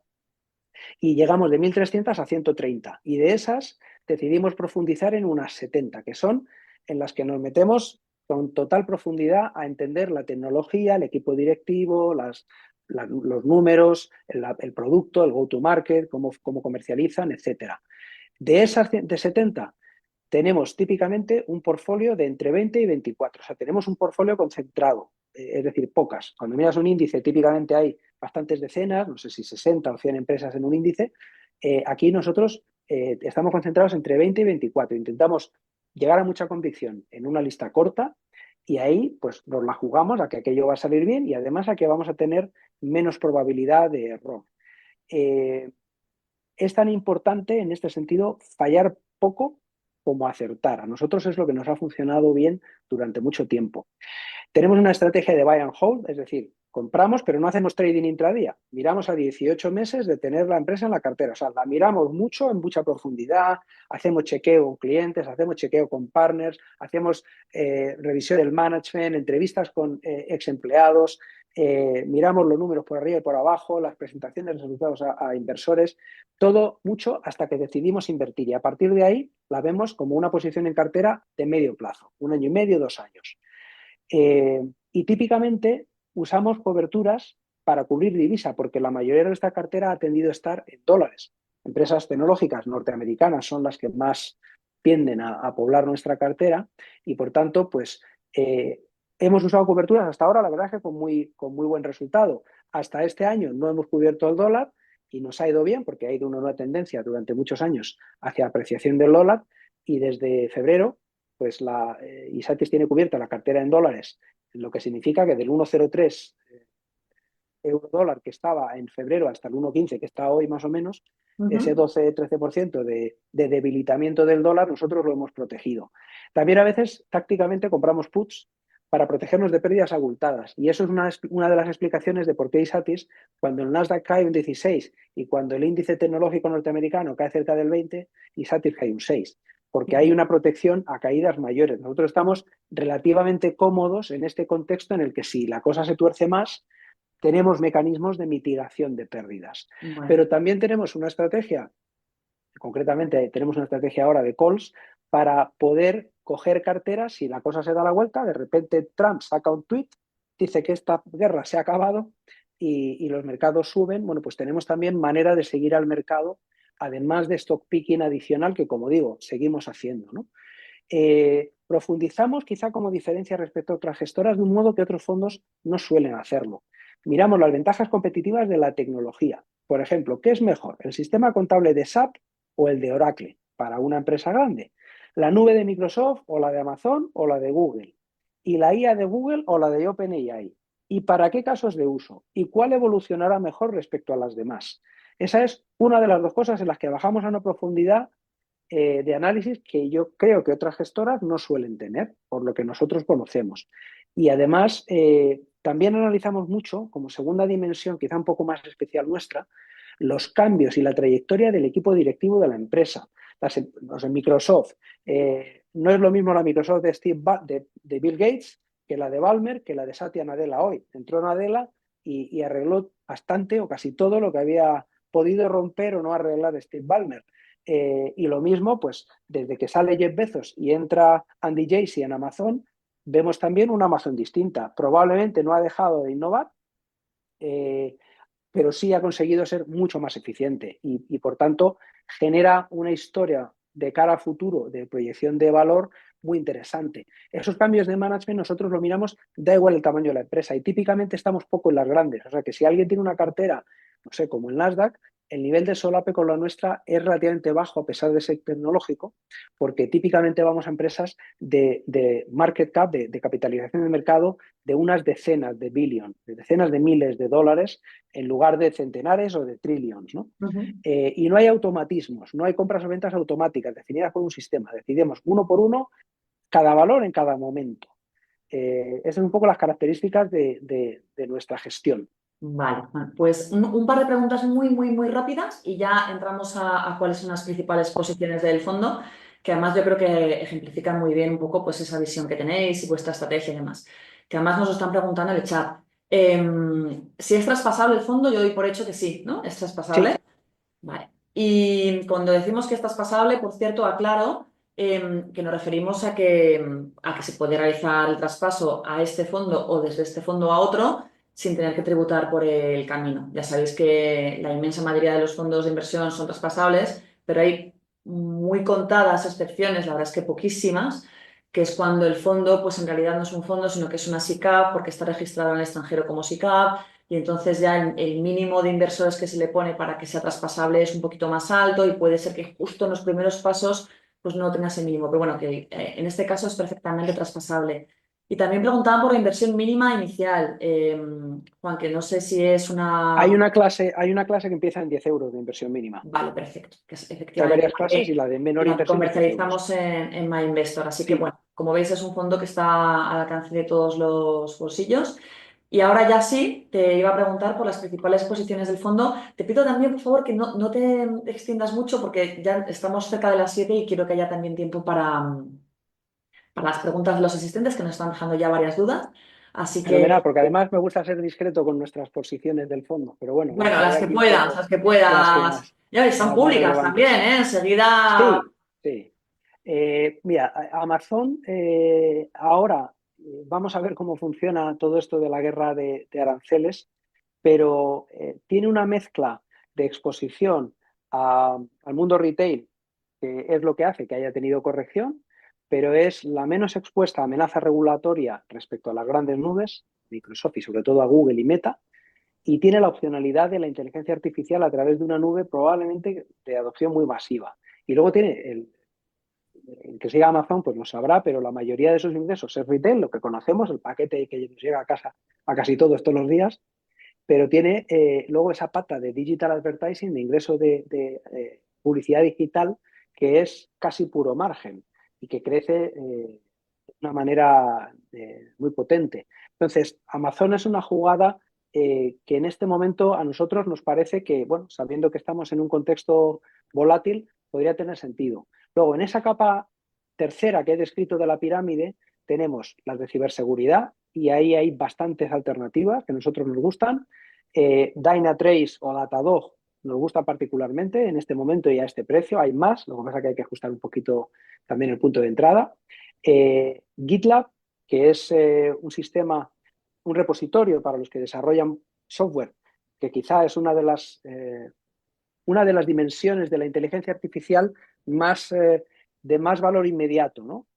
y llegamos de 1.300 a 130. Y de esas decidimos profundizar en unas 70, que son en las que nos metemos con total profundidad a entender la tecnología, el equipo directivo, los números, el producto, el go-to-market, cómo comercializan, etcétera. De esas de 70, tenemos típicamente un portfolio de entre 20 y 24. O sea, tenemos un portfolio concentrado, es decir, pocas. Cuando miras un índice, típicamente hay bastantes decenas, no sé si 60 o 100 empresas en un índice. Aquí nosotros estamos concentrados entre 20 y 24. Intentamos llegar a mucha convicción en una lista corta y ahí pues nos la jugamos a que aquello va a salir bien y además a que vamos a tener menos probabilidad de error. Es tan importante en este sentido fallar poco como acertar. A nosotros es lo que nos ha funcionado bien durante mucho tiempo. Tenemos una estrategia de buy and hold, es decir, compramos pero no hacemos trading intradía. Miramos a 18 meses de tener la empresa en la cartera. O sea, la miramos mucho, en mucha profundidad, hacemos chequeo con clientes, hacemos chequeo con partners, hacemos revisión del management, entrevistas con ex empleados, miramos los números por arriba y por abajo, las presentaciones de resultados a inversores, todo mucho hasta que decidimos invertir y a partir de ahí la vemos como una posición en cartera de medio plazo, 1 año y medio, 2 años. Y típicamente usamos coberturas para cubrir divisa, porque la mayoría de nuestra cartera ha tendido a estar en dólares. Empresas tecnológicas norteamericanas son las que más tienden a poblar nuestra cartera y, por tanto, pues hemos usado coberturas hasta ahora, la verdad es que con muy buen resultado. Hasta este año no hemos cubierto el dólar y nos ha ido bien porque ha ido una nueva tendencia durante muchos años hacia apreciación del dólar y desde febrero pues Isatis tiene cubierta la cartera en dólares, lo que significa que del 1,03 euro dólar que estaba en febrero hasta el 1,15 que está hoy más o menos, ese 12-13% de debilitamiento del dólar nosotros lo hemos protegido. También a veces tácticamente compramos puts para protegernos de pérdidas abultadas y eso es una de las explicaciones de por qué Isatis, cuando el Nasdaq cae un 16 y cuando el índice tecnológico norteamericano cae cerca del 20, Isatis cae un 6 porque hay una protección a caídas mayores. Nosotros estamos relativamente cómodos en este contexto en el que si la cosa se tuerce más, tenemos mecanismos de mitigación de pérdidas. Bueno. Pero también tenemos una estrategia, concretamente tenemos una estrategia ahora de calls, para poder coger carteras si la cosa se da la vuelta, de repente Trump saca un tweet, dice que esta guerra se ha acabado y los mercados suben, bueno, pues tenemos también manera de seguir al mercado además de stock picking adicional que, como digo, seguimos haciendo, ¿no? Profundizamos quizá como diferencia respecto a otras gestoras de un modo que otros fondos no suelen hacerlo. Miramos las ventajas competitivas de la tecnología. Por ejemplo, ¿qué es mejor? ¿El sistema contable de SAP o el de Oracle para una empresa grande? ¿La nube de Microsoft o la de Amazon o la de Google? ¿Y la IA de Google o la de OpenAI? ¿Y para qué casos de uso? ¿Y cuál evolucionará mejor respecto a las demás? Esa es una de las dos cosas en las que bajamos a una profundidad de análisis que yo creo que otras gestoras no suelen tener, por lo que nosotros conocemos. Y además también analizamos mucho, como segunda dimensión, quizá un poco más especial nuestra, los cambios y la trayectoria del equipo directivo de la empresa. En Microsoft, no es lo mismo la Microsoft de Bill Gates que la de Ballmer, que la de Satya Nadella hoy. Entró Nadella y arregló bastante o casi todo lo que había podido romper o no arreglar Steve Ballmer. Y lo mismo, pues, desde que sale Jeff Bezos y entra Andy Jassy en Amazon, vemos también una Amazon distinta. Probablemente no ha dejado de innovar, eh, pero sí ha conseguido ser mucho más eficiente y, por tanto, genera una historia de cara a futuro, de proyección de valor muy interesante. Esos cambios de management nosotros lo miramos, da igual el tamaño de la empresa y típicamente estamos poco en las grandes. O sea que si alguien tiene una cartera, no sé, como el Nasdaq, el nivel de solape con la nuestra es relativamente bajo a pesar de ser tecnológico, porque típicamente vamos a empresas de market cap, de capitalización de mercado, de unas decenas de billion, de decenas de miles de dólares, en lugar de centenares o de trillions, ¿no? Ujú. Y no hay automatismos, no hay compras o ventas automáticas definidas por un sistema. Decidimos uno por uno cada valor en cada momento. Esas son un poco las características de nuestra gestión. Vale, bueno, pues un par de preguntas muy, muy, muy rápidas y ya entramos a cuáles son las principales posiciones del fondo, que además yo creo que ejemplifican muy bien un poco pues esa visión que tenéis y vuestra estrategia y demás. Que además nos lo están preguntando en el chat. Si es traspasable el fondo, yo doy por hecho que sí, ¿no? ¿Es traspasable? Sí, Vale. Y cuando decimos que estás pasable, por cierto, aclaro que nos referimos a que se puede realizar el traspaso a este fondo o desde este fondo a otro sin tener que tributar por el camino. Ya sabéis que la inmensa mayoría de los fondos de inversión son traspasables, pero hay muy contadas excepciones, la verdad es que poquísimas, que es cuando el fondo, pues en realidad no es un fondo, sino que es una SICAV porque está registrado en el extranjero como SICAV y entonces ya el mínimo de inversores que se le pone para que sea traspasable es un poquito más alto y puede ser que justo en los primeros pasos pues no tenga ese mínimo, pero bueno, que en este caso es perfectamente traspasable. Y también preguntaban por la inversión mínima inicial. Juan, que no sé si es hay una... una clase que empieza en 10 euros de inversión mínima. Vale, perfecto, que es Hay efectivamente varias clases y la de menor la que inversión es 10 euros. comercializamos en MyInvestor. Así que Sí, bueno, como veis es un fondo que está al alcance de todos los bolsillos. Y ahora ya sí, te iba a preguntar por las principales posiciones del fondo. Te pido también, por favor, que no te extiendas mucho porque ya estamos cerca de las 7 y quiero que haya también tiempo para las preguntas de los asistentes que nos están dejando ya varias dudas. Así que, fenomenal, porque además me gusta ser discreto con nuestras posiciones del fondo, pero bueno, bueno, lanzaré aquí un poco las que las que puedas. más, Ya veis, son más públicas también, relevantes. ¿eh? Enseguida. Sí, sí. Mira, Amazon ahora vamos a ver cómo funciona todo esto de la guerra de aranceles, pero tiene una mezcla de exposición al mundo retail, que es lo que hace que haya tenido corrección, pero es la menos expuesta a amenaza regulatoria respecto a las grandes nubes, Microsoft y sobre todo a Google y Meta, y tiene la opcionalidad de la inteligencia artificial a través de una nube probablemente de adopción muy masiva. Y luego tiene el que siga Amazon, pues lo sabrá, pero la mayoría de sus ingresos es retail, lo que conocemos, el paquete que nos llega a casa a casi todos los días, pero tiene luego esa pata de digital advertising, de ingreso de publicidad digital, que es casi puro margen y que crece de una manera muy potente. Entonces, Amazon es una jugada que en este momento a nosotros nos parece que, bueno, sabiendo que estamos en un contexto volátil, podría tener sentido. Luego, en esa capa tercera que he descrito de la pirámide, tenemos las de ciberseguridad y ahí hay bastantes alternativas que a nosotros nos gustan. Dynatrace o Datadog nos gusta particularmente en este momento y a este precio. Hay más, lo que pasa es que hay que ajustar un poquito también el punto de entrada. GitLab, que es un sistema, un repositorio para los que desarrollan software, que quizá es una de las dimensiones de la inteligencia artificial más, de más valor inmediato, ¿no?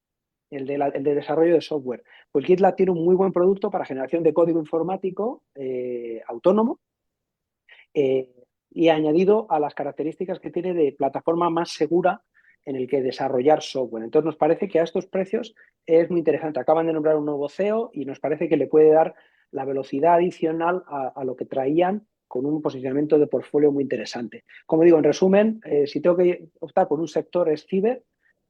El de desarrollo de software. Pues GitLab tiene un muy buen producto para generación de código informático autónomo eh, y añadido a las características que tiene de plataforma más segura en el que desarrollar software. Entonces nos parece que a estos precios es muy interesante. Acaban de nombrar un nuevo CEO y nos parece que le puede dar la velocidad adicional a lo que traían con un posicionamiento de portfolio muy interesante. Como digo, en resumen, si tengo que optar por un sector es ciber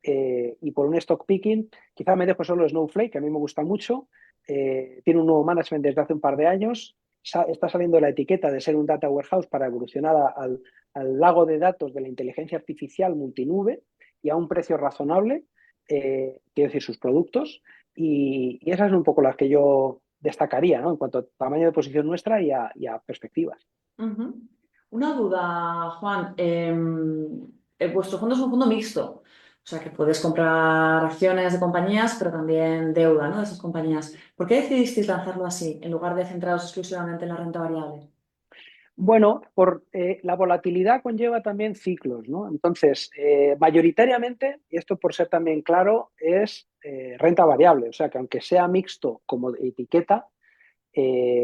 y por un stock picking, quizá me dejo solo Snowflake, que a mí me gusta mucho, tiene un nuevo management desde hace un par de años, está saliendo la etiqueta de ser un data warehouse para evolucionar al lago de datos de la inteligencia artificial multinube y a un precio razonable, quiero decir, sus productos, y esas son un poco las que yo destacaría, ¿no? En cuanto a tamaño de posición nuestra y a perspectivas. Ujú. Una duda, Juan. Vuestro fondo es un fondo mixto, o sea que puedes comprar acciones de compañías, pero también deuda, ¿no? De esas compañías. ¿Por qué decidisteis lanzarlo así, en lugar de centraros exclusivamente en la renta variable? Bueno, la volatilidad conlleva también ciclos, ¿no? Entonces, mayoritariamente, y esto por ser también claro, es renta variable. O sea que aunque sea mixto como etiqueta,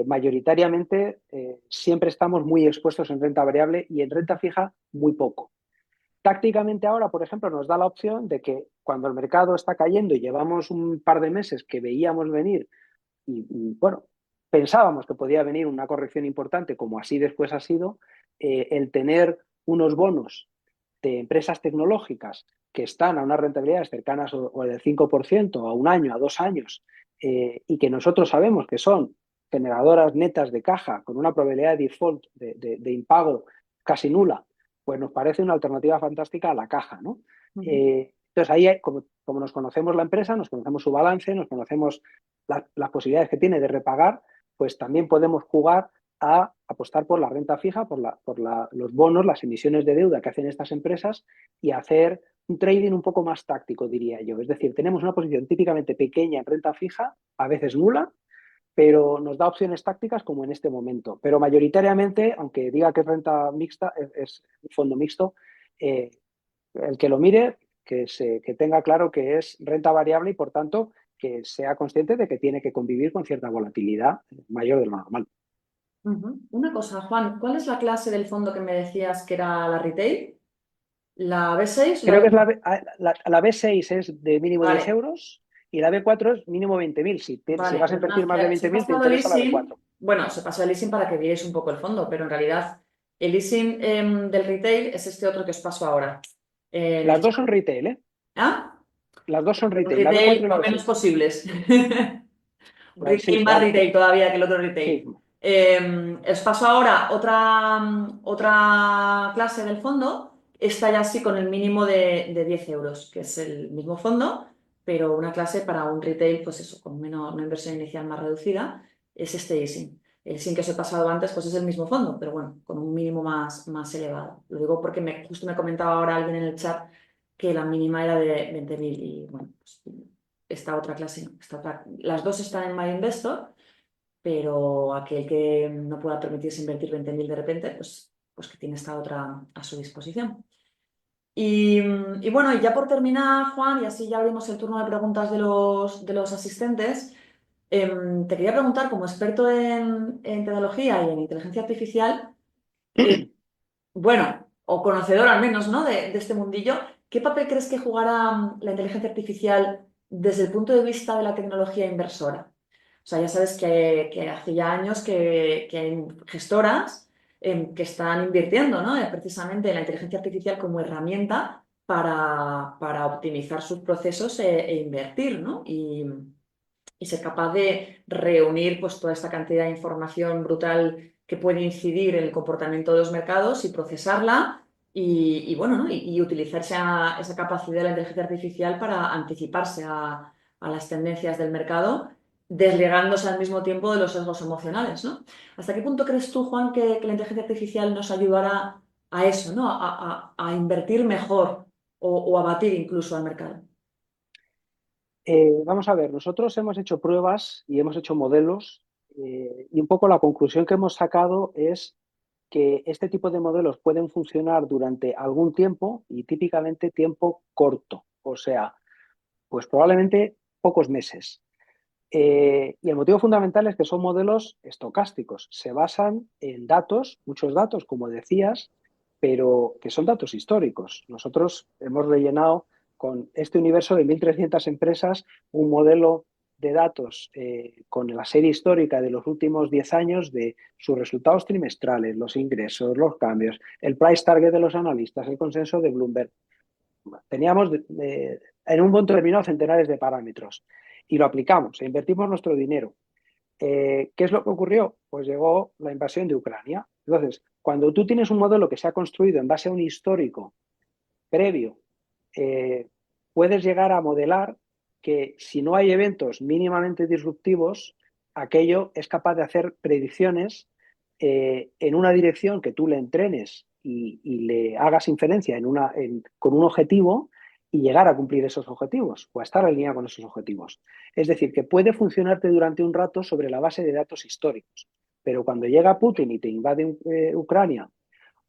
mayoritariamente siempre estamos muy expuestos en renta variable y en renta fija muy poco. Tácticamente ahora, por ejemplo, nos da la opción de que cuando el mercado está cayendo y llevamos un par de meses que veíamos venir bueno, pensábamos que podía venir una corrección importante, como así después ha sido, el tener unos bonos de empresas tecnológicas que están a unas rentabilidades cercanas o del 5%, a un año, a 2 años, y que nosotros sabemos que son generadoras netas de caja con una probabilidad de default, de impago casi nula, pues nos parece una alternativa fantástica a la caja, ¿no? Ujú. Entonces ahí, como nos conocemos la empresa, nos conocemos su balance, nos conocemos las posibilidades que tiene de repagar, pues también podemos jugar a apostar por la renta fija, los bonos, las emisiones de deuda que hacen estas empresas y hacer un trading un poco más táctico, diría yo. Es decir, tenemos una posición típicamente pequeña en renta fija, a veces nula, pero nos da opciones tácticas como en este momento. Pero mayoritariamente, aunque diga que es renta mixta, es un fondo mixto, eh, el que lo mire, que tenga claro que es renta variable y, por tanto, que sea consciente de que tiene que convivir con cierta volatilidad mayor de lo normal. Ujú. Una cosa, Juan, ¿cuál es la clase del fondo que me decías que era la retail? ¿La B6 o la Creo que es B4? la B6 es de mínimo 10 Vale, euros y la B4 es mínimo 20.000. Si vale, vas a invertir perdonad, más de que os he 20.000, te pasado el interesa la leasing. B4. Bueno, se pasó el leasing para que vierais un poco el fondo, pero en realidad el leasing del retail es este otro que os paso ahora. En Las el dos chat. son retail, ¿eh? ¿Ah? Las dos son Pero un retail, la B4 retail y la lo menos B6. posibles. Un Sí, retail más vale. retail todavía que el otro Sí. retail. Os paso ahora otra clase del fondo. Esta ya sí con el mínimo de 10 euros, que es el mismo fondo, pero una clase para un retail, pues eso, con una inversión inicial más reducida, es este easing. El easing que os he pasado antes, pues es el mismo fondo, pero bueno, con un mínimo más elevado. Lo digo porque justo me comentaba ahora alguien en el chat que la mínima era de 20.000 y bueno, pues esta otra clase no. Las dos están en My Investor, pero aquel que no pueda permitirse invertir 20.000 de repente, pues que tiene esta otra a su disposición. Y bueno, y ya por terminar, Juan, y así ya abrimos el turno de preguntas de los asistentes, te quería preguntar, como experto en tecnología y en inteligencia artificial, eh, bueno, o conocedor al menos, ¿no? de este mundillo, ¿qué papel crees que jugará la inteligencia artificial desde el punto de vista de la tecnología inversora? O sea, ya sabes que hace ya años que hay gestoras que están invirtiendo, ¿no? Precisamente en la inteligencia artificial como herramienta para optimizar sus procesos e invertir, ¿no? Y ser capaz de reunir pues, toda esta cantidad de información brutal que puede incidir en el comportamiento de los mercados y procesarla y bueno, ¿no? y utilizar esa capacidad de la inteligencia artificial para anticiparse a las tendencias del mercado, desligándose al mismo tiempo de los sesgos emocionales, ¿no? ¿Hasta qué punto crees tú, Juan, que la inteligencia artificial nos ayudará a eso, ¿no? A invertir mejor o a batir incluso al mercado? Vamos a ver, nosotros hemos hecho pruebas y hemos hecho modelos y un poco la conclusión que hemos sacado es que este tipo de modelos pueden funcionar durante algún tiempo y típicamente tiempo corto, o sea, pues probablemente pocos meses. Y el motivo fundamental es que son modelos estocásticos, se basan en datos, muchos datos, como decías, pero que son datos históricos. Nosotros hemos rellenado con este universo de 1.300 empresas un modelo de datos con la serie histórica de los últimos 10 años de sus resultados trimestrales, los ingresos, los cambios, el price target de los analistas, el consenso de Bloomberg. Teníamos en un punto determinado centenares de parámetros. y lo aplicamos, e invertimos nuestro dinero. ¿Qué es lo que ocurrió? Pues llegó la invasión de Ucrania. Entonces, cuando tú tienes un modelo que se ha construido en base a un histórico previo, eh, puedes llegar a modelar que si no hay eventos mínimamente disruptivos, aquello es capaz de hacer predicciones en una dirección que tú le entrenes y le hagas inferencia con un objetivo y llegar a cumplir esos objetivos o a estar alineado con esos objetivos. Es decir, que puede funcionarte durante un rato sobre la base de datos históricos, pero cuando llega Putin y te invade Ucrania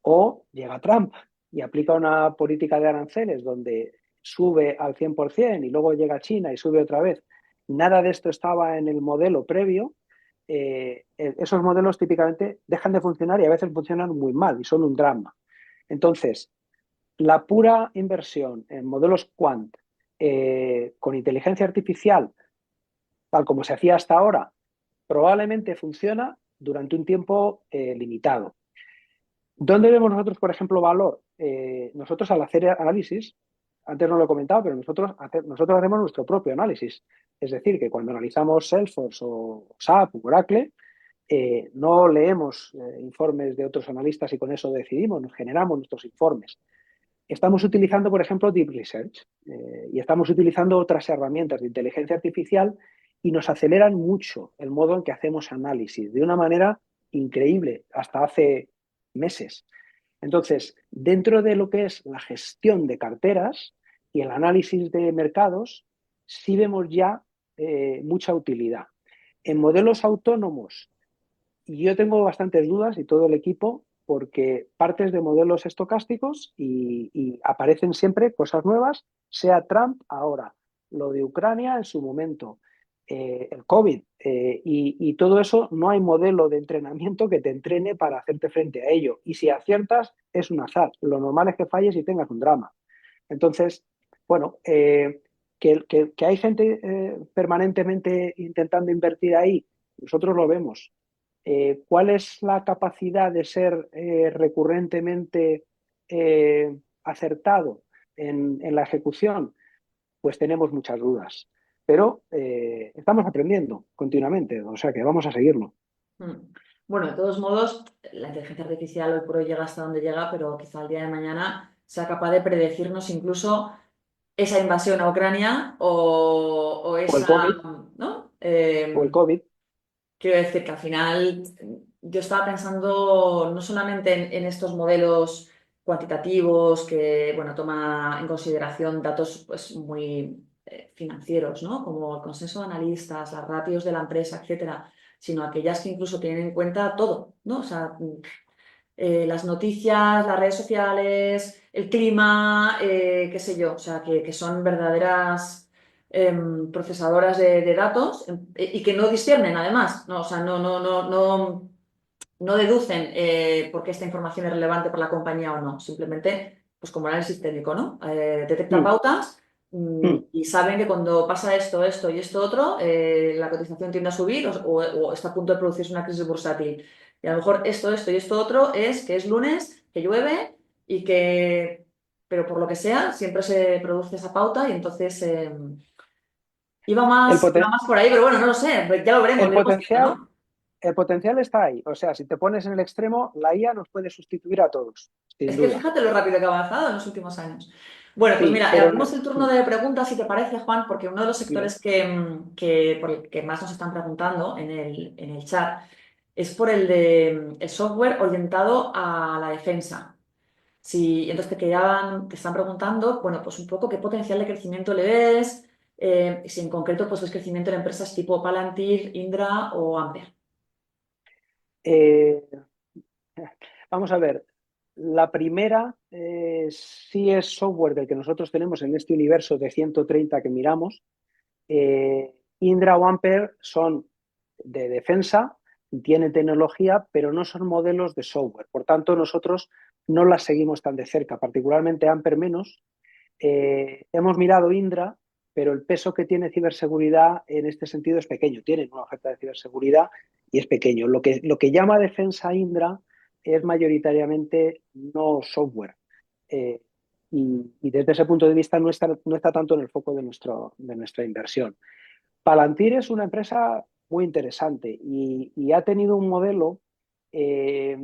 o llega Trump y aplica una política de aranceles donde sube al 100% y luego llega China y sube otra vez. Nada de esto estaba en el modelo previo. Esos modelos típicamente dejan de funcionar y a veces funcionan muy mal y son un drama. Entonces, la pura inversión en modelos quant con inteligencia artificial, tal como se hacía hasta ahora, probablemente funciona durante un tiempo limitado. ¿Dónde vemos nosotros, por ejemplo, valor? Nosotros al hacer análisis, antes no lo he comentado, pero nosotros hacemos nuestro propio análisis. Es decir, que cuando analizamos Salesforce o SAP o Oracle, no leemos informes de otros analistas y con eso decidimos, nos generamos nuestros informes. Estamos utilizando, por ejemplo, Deep Research y estamos utilizando otras herramientas de inteligencia artificial y nos aceleran mucho el modo en que hacemos análisis, de una manera increíble, hasta hace meses. Entonces, dentro de lo que es la gestión de carteras y el análisis de mercados, sí vemos ya mucha utilidad. En modelos autónomos, yo tengo bastantes dudas y todo el equipo, porque partes de modelos estocásticos y aparecen siempre cosas nuevas, sea Trump ahora, lo de Ucrania en su momento, el COVID y todo eso, no hay modelo de entrenamiento que te entrene para hacerte frente a ello. Y si aciertas, es un azar. Lo normal es que falles y tengas un drama. Entonces, bueno, que hay gente permanentemente intentando invertir ahí, nosotros lo vemos. ¿Cuál es la capacidad de ser recurrentemente acertado en la ejecución? Pues tenemos muchas dudas, pero estamos aprendiendo continuamente, o sea que vamos a seguirlo. Mm. Bueno, de todos modos, la inteligencia artificial hoy por hoy llega hasta donde llega, pero quizá el día de mañana sea capaz de predecirnos incluso esa invasión a Ucrania o O el esa, COVID, ¿no? o el COVID. Quiero decir que al final yo estaba pensando no solamente en estos modelos cuantitativos que, bueno, toma en consideración datos pues muy financieros, ¿no? Como el consenso de analistas, las ratios de la empresa, etcétera, sino aquellas que incluso tienen en cuenta todo, ¿no? O sea, las noticias, las redes sociales, el clima, qué sé yo, o sea, que son verdaderas procesadoras de datos y que no disciernen además, ¿no? O sea, no deducen por qué esta información es relevante para la compañía o no, simplemente, pues como análisis técnico, ¿no? Detecta Mm, pautas mm. y saben que cuando pasa esto, esto y esto otro, la cotización tiende a subir o está a punto de producirse una crisis bursátil. Y a lo mejor esto y esto otro es que es lunes, que llueve y que, pero por lo que sea, siempre se produce esa pauta y entonces El, iba poten- más por ahí, pero bueno, no lo sé, ya lo veremos, el lo iremos viendo, potencial, ¿no? el potencial está ahí. O sea, si te pones en el extremo, la IA nos puede sustituir a todos, sin Es que duda. fíjate lo rápido que ha avanzado en los últimos años. Bueno, pues Sí, mira, pero abrimos el turno de preguntas, si te parece, Juan, porque uno de los bien. sectores por el que más nos están preguntando en el chat es por el de el software orientado a la defensa. Si, entonces te están preguntando, bueno, pues un poco qué potencial de crecimiento le ves, si en concreto pues ves crecimiento en empresas tipo Palantir, Indra o Amper. Eh, Vamos a ver, la primera sí es software del que nosotros tenemos en este universo de 130 que miramos. Indra o Ampere son de defensa, tienen tecnología, pero no son modelos de software. Por tanto, nosotros no las seguimos tan de cerca, particularmente Ampere menos. Hemos mirado Indra, pero el peso que tiene ciberseguridad en este sentido es pequeño. Tienen una oferta de ciberseguridad y es pequeño. Lo que llama defensa Indra es mayoritariamente no software. Eh, y desde ese punto de vista no está tanto en el foco de nuestra inversión. Palantir es una empresa muy interesante y ha tenido un modelo, eh,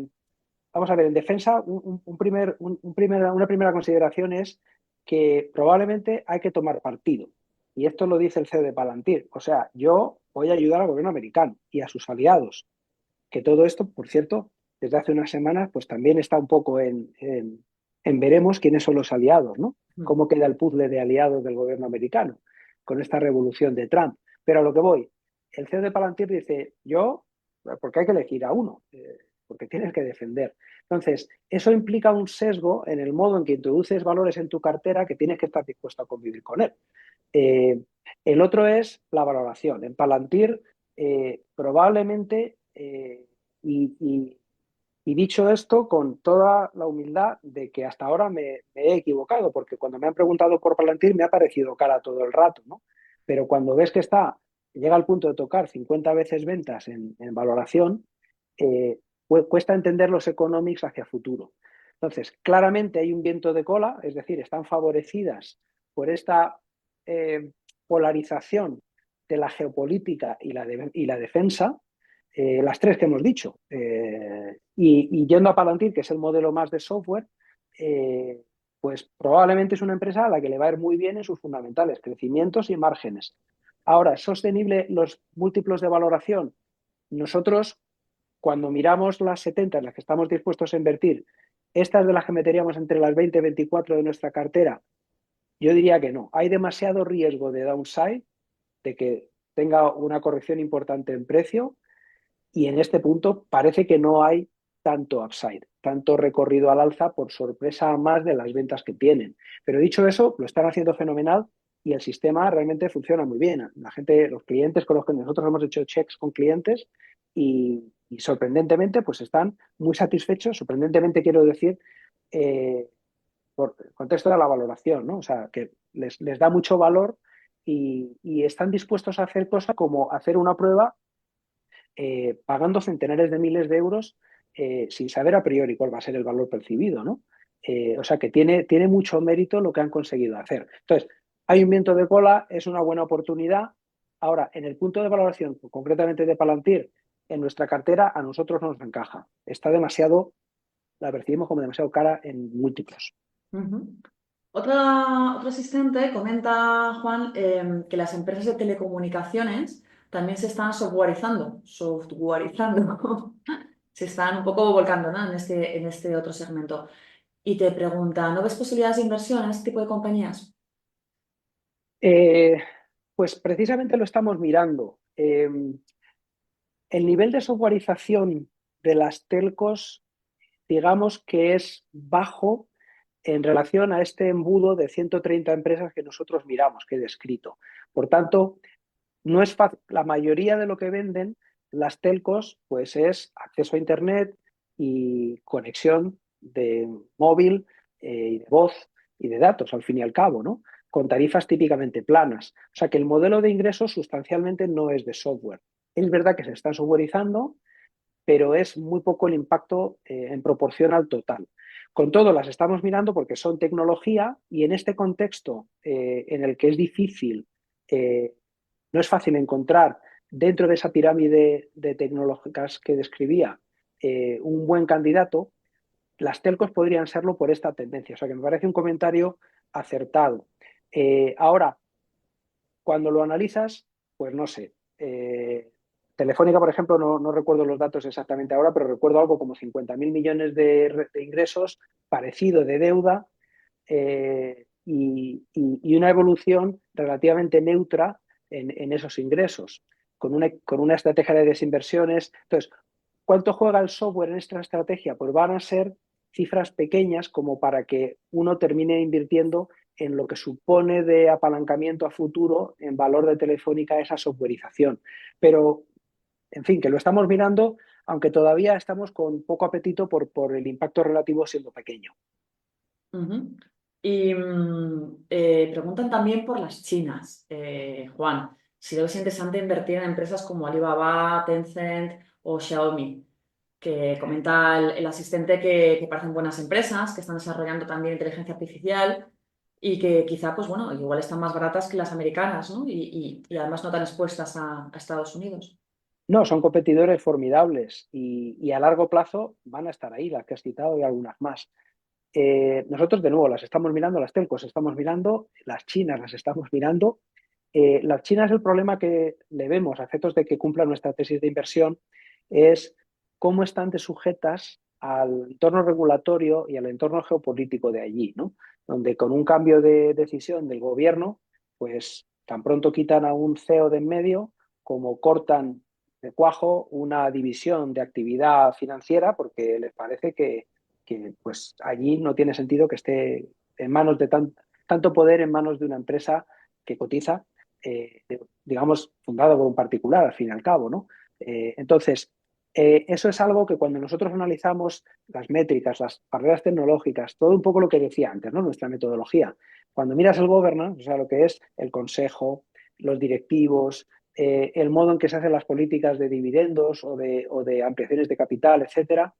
vamos a ver, en defensa, una primera consideración es que probablemente hay que tomar partido. Y esto lo dice el CEO de Palantir. O sea, yo voy a ayudar al gobierno americano y a sus aliados, que todo esto, por cierto, desde hace unas semanas, pues también está un poco en veremos quiénes son los aliados, ¿no? Mm. Cómo queda el puzzle de aliados del gobierno americano con esta revolución de Trump. Pero a lo que voy, el CEO de Palantir dice, yo, porque hay que elegir a uno, porque tienes que defender. Entonces, eso implica un sesgo en el modo en que introduces valores en tu cartera que tienes que estar dispuesto a convivir con él. Eh, el otro es la valoración. En Palantir, probablemente, y, y dicho esto, con toda la humildad de que hasta ahora me he equivocado, porque cuando me han preguntado por Palantir me ha parecido cara todo el rato, ¿no? Pero cuando ves que llega al punto de tocar 50 veces ventas en valoración, eh, cuesta entender los economics hacia futuro. Entonces, claramente hay un viento de cola, es decir, están favorecidas por esta eh, polarización de la geopolítica y la defensa, las tres que hemos dicho. Y yendo a Palantir, que es el modelo más de software, eh, pues probablemente es una empresa a la que le va a ir muy bien en sus fundamentales, crecimientos y márgenes. Ahora, ¿es sostenible los múltiplos de valoración? Nosotros, cuando miramos las 70 en las que estamos dispuestos a invertir, estas de las que meteríamos entre las 20 y 24 de nuestra cartera, yo diría que no. Hay demasiado riesgo de downside, de que tenga una corrección importante en precio, y en este punto parece que no hay tanto upside, tanto recorrido al alza por sorpresa a más de las ventas que tienen. Pero dicho eso, lo están haciendo fenomenal y el sistema realmente funciona muy bien. La gente, los clientes con los que nosotros hemos hecho checks con clientes y sorprendentemente pues están muy satisfechos, sorprendentemente quiero decir, por el contexto de la valoración, ¿no? O sea, que les da mucho valor y están dispuestos a hacer cosas como hacer una prueba pagando centenares de miles de euros sin saber a priori cuál va a ser el valor percibido, ¿no? O sea que tiene mucho mérito lo que han conseguido hacer. Entonces, hay un viento de cola, es una buena oportunidad. Ahora, en el punto de valoración, concretamente de Palantir, en nuestra cartera a nosotros no nos encaja. Está demasiado, la percibimos como demasiado cara en múltiplos. Ujú. Otro asistente comenta, Juan, que las empresas de telecomunicaciones también se están softwareizando, se están un poco volcando, ¿no? En este otro segmento. Y te pregunta, ¿no ves posibilidades de inversión en este tipo de compañías? Eh, pues precisamente lo estamos mirando. El nivel de softwareización de las telcos, digamos que es bajo en relación a este embudo de 130 empresas que nosotros miramos, que he descrito. Por tanto, no es fácil. La mayoría de lo que venden las telcos, pues es acceso a Internet y conexión de móvil y de voz y de datos, al fin y al cabo, ¿no? Con tarifas típicamente planas. O sea que el modelo de ingresos sustancialmente no es de software. Es verdad que se está softwareizando, pero es muy poco el impacto en proporción al total. Con todo, las estamos mirando porque son tecnología y en este contexto en el que es difícil, eh, no es fácil encontrar dentro de esa pirámide de tecnológicas que describía un buen candidato, las telcos podrían serlo por esta tendencia. O sea que me parece un comentario acertado. Ahora, cuando lo analizas, pues no sé. Telefónica, por ejemplo, no recuerdo los datos exactamente ahora, pero recuerdo algo como 50.000 millones de ingresos, parecido de deuda, y una evolución relativamente neutra en esos ingresos, con una estrategia de desinversiones. Entonces, ¿cuánto juega el software en esta estrategia? Pues van a ser cifras pequeñas como para que uno termine invirtiendo en lo que supone de apalancamiento a futuro en valor de Telefónica esa softwareización. Pero, en fin, que lo estamos mirando, aunque todavía estamos con poco apetito por el impacto relativo siendo pequeño. Ujú. Y preguntan también por las chinas, Juan, si es interesante invertir en empresas como Alibaba, Tencent o Xiaomi, que comenta el asistente que parecen buenas empresas, que están desarrollando también inteligencia artificial y que quizá, pues bueno, igual están más baratas que las americanas, ¿no? Y además no tan expuestas a Estados Unidos. No, son competidores formidables y a largo plazo van a estar ahí, las que has citado y algunas más. Nosotros, de nuevo, las estamos mirando, las telcos estamos mirando, las chinas las estamos mirando. Las chinas, el problema que le vemos a efectos de que cumplan nuestra tesis de inversión es cómo están de sujetas al entorno regulatorio y al entorno geopolítico de allí, ¿no? Donde con un cambio de decisión del gobierno, pues tan pronto quitan a un CEO de en medio como cortan de cuajo una división de actividad financiera porque les parece que pues allí no tiene sentido que esté en manos de tanto poder en manos de una empresa que cotiza, digamos, fundada por un particular, al fin y al cabo, ¿no? Entonces, eso es algo que cuando nosotros analizamos las métricas, las barreras tecnológicas, todo un poco lo que decía antes, ¿no? Nuestra metodología. Cuando miras el governance, o sea, lo que es el consejo, los directivos, el modo en que se hacen las políticas de dividendos o de ampliaciones de capital, etcétera,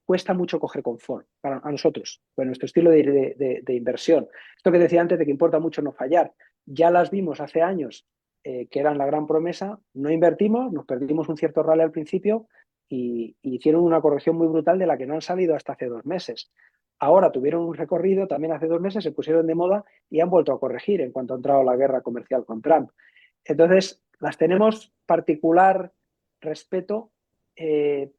cuesta mucho coger confort para a nosotros, con nuestro estilo de inversión. Esto que decía antes de que importa mucho no fallar, ya las vimos hace años que eran la gran promesa, no invertimos, nos perdimos un cierto rally al principio y hicieron una corrección muy brutal de la que no han salido hasta hace 2 meses. Ahora tuvieron un recorrido, también hace 2 meses se pusieron de moda y han vuelto a corregir en cuanto ha entrado la guerra comercial con Trump. Entonces, las tenemos particular respeto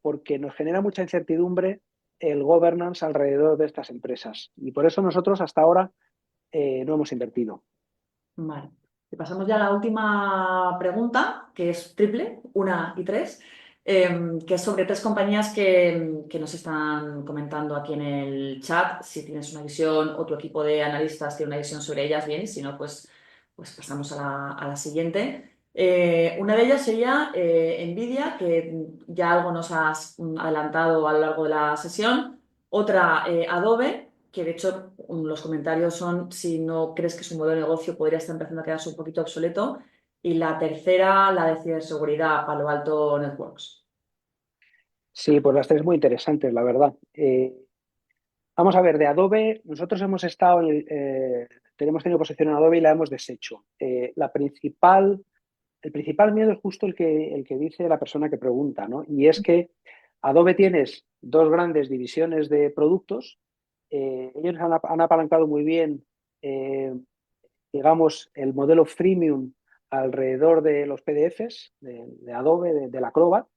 porque nos genera mucha incertidumbre el governance alrededor de estas empresas. Y por eso nosotros hasta ahora no hemos invertido. Vale. Y pasamos ya a la última pregunta, que es triple, una y tres, que es sobre tres compañías que nos están comentando aquí en el chat. Si tienes una visión o tu equipo de analistas tiene una visión sobre ellas, bien, y si no, pues pasamos a la siguiente. Una de ellas sería Nvidia, que ya algo nos has adelantado a lo largo de la sesión. Otra, Adobe, que de hecho los comentarios son si no crees que su modelo de negocio podría estar empezando a quedarse un poquito obsoleto. Y la tercera, la de ciberseguridad, Palo Alto Networks. Sí, pues las tres muy interesantes, la verdad. Vamos a ver, de Adobe, nosotros hemos estado, tenemos tenido posición en Adobe y la hemos deshecho. El principal miedo es justo el que dice la persona que pregunta, ¿no? Y es que Adobe tienes dos grandes divisiones de productos. Ellos han apalancado muy bien, eh, digamos, el modelo freemium alrededor de los PDFs de Adobe, del Acrobat,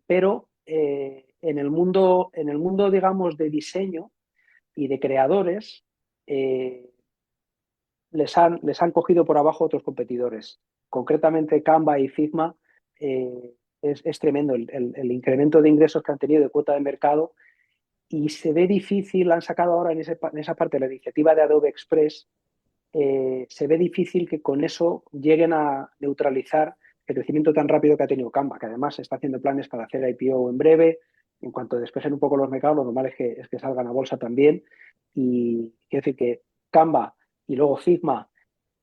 pero en el mundo, digamos, de diseño y de creadores, eh, les han cogido por abajo otros competidores. Concretamente, Canva y Figma es tremendo el incremento de ingresos que han tenido de cuota de mercado y se ve difícil, han sacado ahora en esa parte de la iniciativa de Adobe Express, se ve difícil que con eso lleguen a neutralizar el crecimiento tan rápido que ha tenido Canva, que además está haciendo planes para hacer IPO en breve. En cuanto despejen un poco los mercados, lo normal es que salgan a bolsa también. Y quiero decir que Canva y luego Figma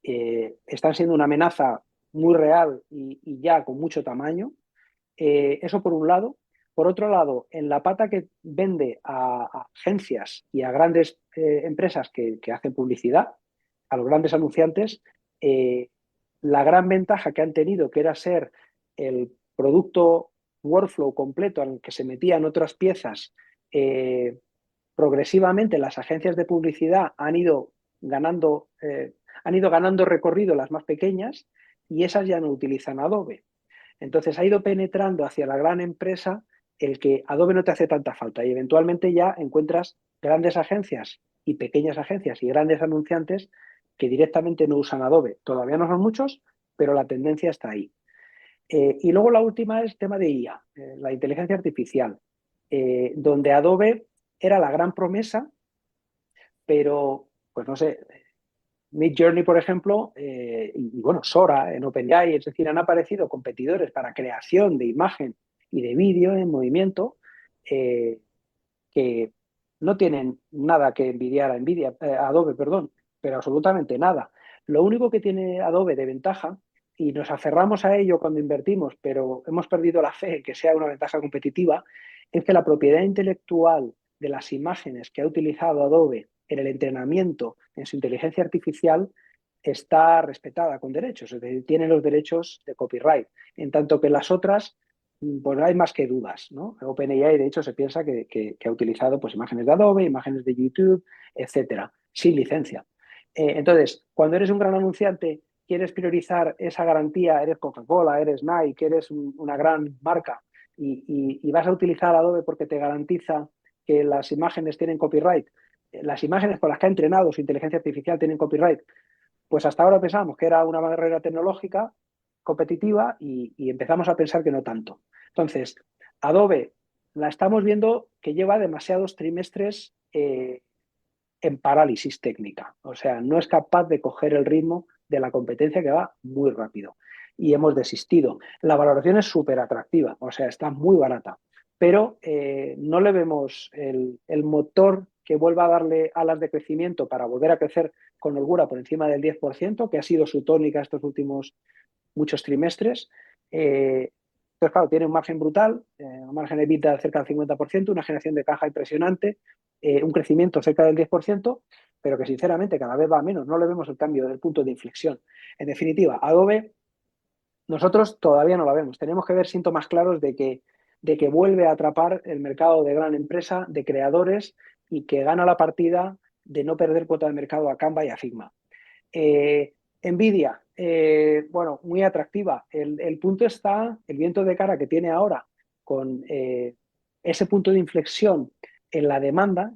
están siendo una amenaza muy real y ya con mucho tamaño. Eso por un lado. Por otro lado, en la pata que vende a agencias y a grandes empresas que hacen publicidad, a los grandes anunciantes, eh, la gran ventaja que han tenido, que era ser el producto workflow completo en el que se metían otras piezas, progresivamente las agencias de publicidad han ido ganando recorrido las más pequeñas y esas ya no utilizan Adobe. Entonces ha ido penetrando hacia la gran empresa el que Adobe no te hace tanta falta y eventualmente ya encuentras grandes agencias y pequeñas agencias y grandes anunciantes que directamente no usan Adobe. Todavía no son muchos, pero la tendencia está ahí. Y luego la última es el tema de IA, la inteligencia artificial, donde Adobe era la gran promesa, pero pues no sé, Midjourney, por ejemplo, y bueno, Sora en OpenAI, es decir, han aparecido competidores para creación de imagen y de vídeo en movimiento eh, que no tienen nada que envidiar a a Adobe, perdón, pero absolutamente nada. Lo único que tiene Adobe de ventaja, y nos aferramos a ello cuando invertimos, pero hemos perdido la fe en que sea una ventaja competitiva, es que la propiedad intelectual de las imágenes que ha utilizado Adobe en el entrenamiento, en su inteligencia artificial, está respetada con derechos, es decir, tiene los derechos de copyright, en tanto que las otras, pues hay más que dudas, ¿no? OpenAI, de hecho, se piensa que ha utilizado pues, imágenes de Adobe, imágenes de YouTube, etcétera, sin licencia. Entonces, cuando eres un gran anunciante, quieres priorizar esa garantía, eres Coca-Cola, eres Nike, eres una gran marca y vas a utilizar Adobe porque te garantiza que las imágenes tienen copyright, las imágenes con las que ha entrenado su inteligencia artificial tienen copyright, pues hasta ahora pensábamos que era una barrera tecnológica competitiva y empezamos a pensar que no tanto. Entonces, Adobe la estamos viendo que lleva demasiados trimestres en parálisis técnica. O sea, no es capaz de coger el ritmo de la competencia que va muy rápido. Y hemos desistido. La valoración es súper atractiva, o sea, está muy barata. Pero no le vemos el motor que vuelva a darle alas de crecimiento para volver a crecer con holgura por encima del 10%, que ha sido su tónica estos últimos muchos trimestres. Entonces, claro, tiene un margen brutal, un margen de EBITDA cerca del 50%, una generación de caja impresionante, un crecimiento cerca del 10%, pero que sinceramente cada vez va a menos. No le vemos el cambio del punto de inflexión. En definitiva, Adobe, nosotros todavía no la vemos. Tenemos que ver síntomas claros de que vuelve a atrapar el mercado de gran empresa, de creadores, y que gana la partida de no perder cuota de mercado a Canva y a Figma. Nvidia, bueno, muy atractiva. El punto está, el viento de cara que tiene ahora con ese punto de inflexión en la demanda,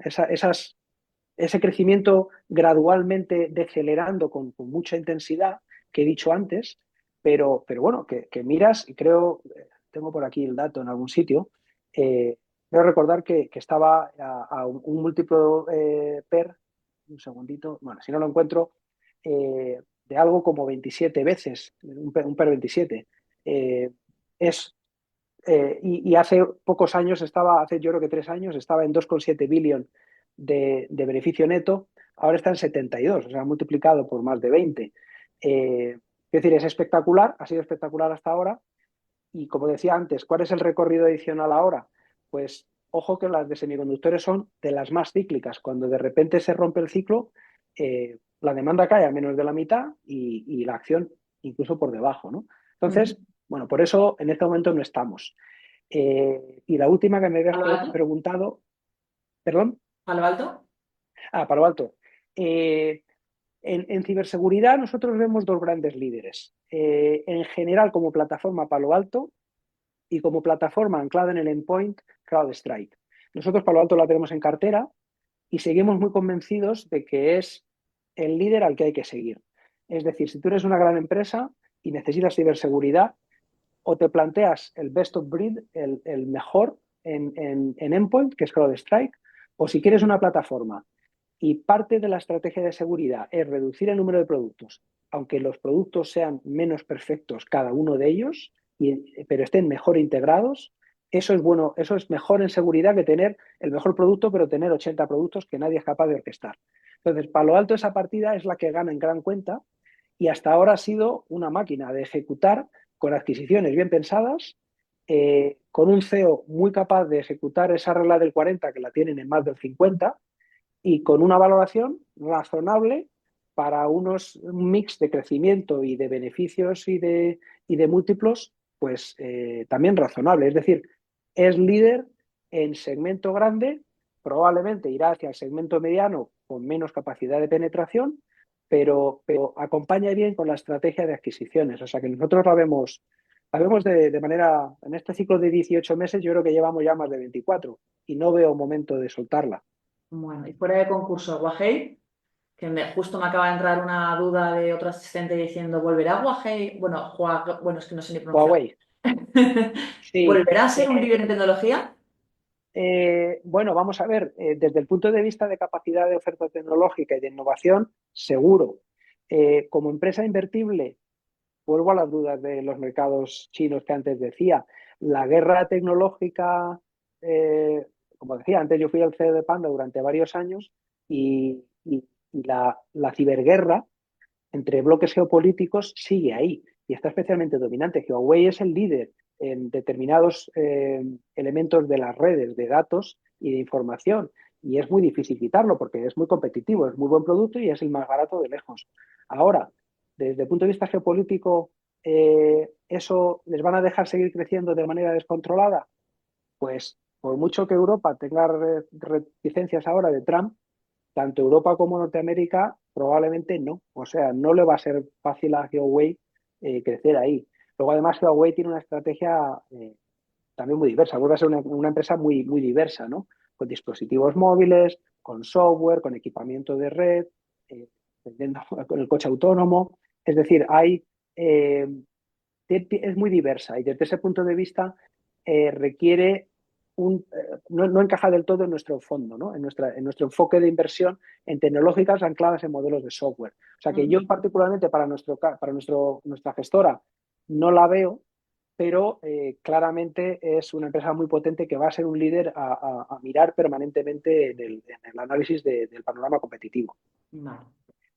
ese crecimiento gradualmente decelerando con mucha intensidad que he dicho antes, pero bueno, que miras y creo, tengo por aquí el dato en algún sitio, creo recordar que estaba a un múltiplo PER, un segundito, bueno, si no lo encuentro, de algo como 27 veces, un PER 27. Es y hace pocos años estaba, hace yo creo que 3 años, estaba en 2,7 billion de beneficio neto, ahora está en 72, o sea, multiplicado por más de 20. Es decir, es espectacular, ha sido espectacular hasta ahora. Y como decía antes, ¿cuál es el recorrido adicional ahora? Pues ojo que las de semiconductores son de las más cíclicas. Cuando de repente se rompe el ciclo, la demanda cae a menos de la mitad y la acción incluso por debajo, ¿no? Ujú. Entonces, bueno, por eso en este momento no estamos. Y la última que me habías ¿Palo alto? preguntado, perdón, ¿Palo alto? Palo Alto. Eh, en ciberseguridad nosotros vemos dos grandes líderes. En general, como plataforma Palo Alto y como plataforma anclada en el endpoint, CrowdStrike. Nosotros Palo Alto la tenemos en cartera y seguimos muy convencidos de que es el líder al que hay que seguir. Es decir, si tú eres una gran empresa y necesitas ciberseguridad, o te planteas el best of breed, el mejor en endpoint, que es CrowdStrike, o si quieres una plataforma y parte de la estrategia de seguridad es reducir el número de productos, aunque los productos sean menos perfectos cada uno de ellos, pero estén mejor integrados. Eso es bueno, eso es mejor en seguridad que tener el mejor producto, pero tener 80 productos que nadie es capaz de orquestar. Entonces, Palo Alto, esa partida es la que gana en gran cuenta y hasta ahora ha sido una máquina de ejecutar con adquisiciones bien pensadas, con un CEO muy capaz de ejecutar esa regla del 40 que la tienen en más del 50 y con una valoración razonable para un mix de crecimiento y de beneficios y de múltiplos, pues también razonable. Es decir, es líder en segmento grande, probablemente irá hacia el segmento mediano con menos capacidad de penetración, pero acompaña bien con la estrategia de adquisiciones. O sea que nosotros la vemos de manera, en este ciclo de 18 meses, yo creo que llevamos ya más de 24 y no veo momento de soltarla. Bueno, y fuera de concurso, Huawei, que justo me acaba de entrar una duda de otro asistente diciendo, ¿volverá Huawei? Bueno, bueno, es que no sé ni pronunciar. Huawei. Sí, ¿Volverá a ser un líder en tecnología? bueno, vamos a ver, desde el punto de vista de capacidad de oferta tecnológica y de innovación, seguro. Como empresa invertible, vuelvo a las dudas de los mercados chinos que antes decía. La guerra tecnológica, como decía, antes yo fui al CEO de Panda durante varios años y la ciberguerra entre bloques geopolíticos sigue ahí y está especialmente dominante. Huawei es el líder en determinados elementos de las redes de datos y de información y es muy difícil quitarlo porque es muy competitivo, es muy buen producto y es el más barato de lejos. Ahora, desde el punto de vista geopolítico, ¿eso les van a dejar seguir creciendo de manera descontrolada? Pues por mucho que Europa tenga reticencias ahora de Trump, tanto Europa como Norteamérica probablemente no. O sea, no le va a ser fácil a Huawei crecer ahí. Luego, además, Huawei tiene una estrategia también muy diversa. Vuelve a ser una empresa muy, muy diversa, ¿no? Con dispositivos móviles, con software, con equipamiento de red, eh, con el coche autónomo. Es decir, eh, es muy diversa y desde ese punto de vista requiere no encaja del todo en nuestro fondo, ¿no? En nuestro enfoque de inversión en tecnológicas ancladas en modelos de software. O sea que yo particularmente nuestra gestora no la veo, pero claramente es una empresa muy potente que va a ser un líder a mirar permanentemente en el análisis del panorama competitivo. Vale.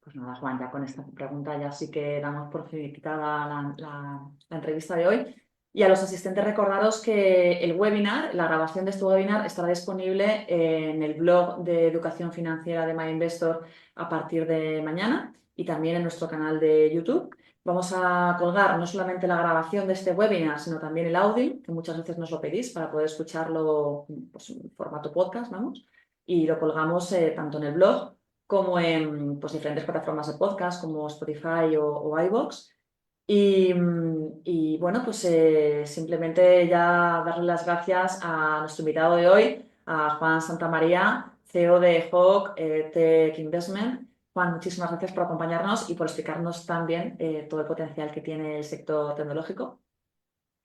Pues nada, Juan, ya con esta pregunta ya sí que damos por finiquitada la entrevista de hoy. Y a los asistentes recordaros que el webinar, la grabación de este webinar estará disponible en el blog de educación financiera de MyInvestor a partir de mañana y también en nuestro canal de YouTube. Vamos a colgar no solamente la grabación de este webinar, sino también el audio, que muchas veces nos lo pedís para poder escucharlo pues, en formato podcast, vamos. Y lo colgamos tanto en el blog como en pues, diferentes plataformas de podcast como Spotify o iVoox. Y bueno, pues simplemente ya darle las gracias a nuestro invitado de hoy, a Juan Santamaría, CEO de Hawk Tech Investment. Juan, muchísimas gracias por acompañarnos y por explicarnos también todo el potencial que tiene el sector tecnológico.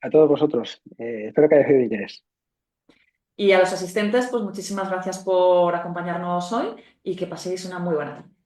A todos vosotros, espero que haya sido de interés. Y a los asistentes, pues muchísimas gracias por acompañarnos hoy y que paséis una muy buena tarde.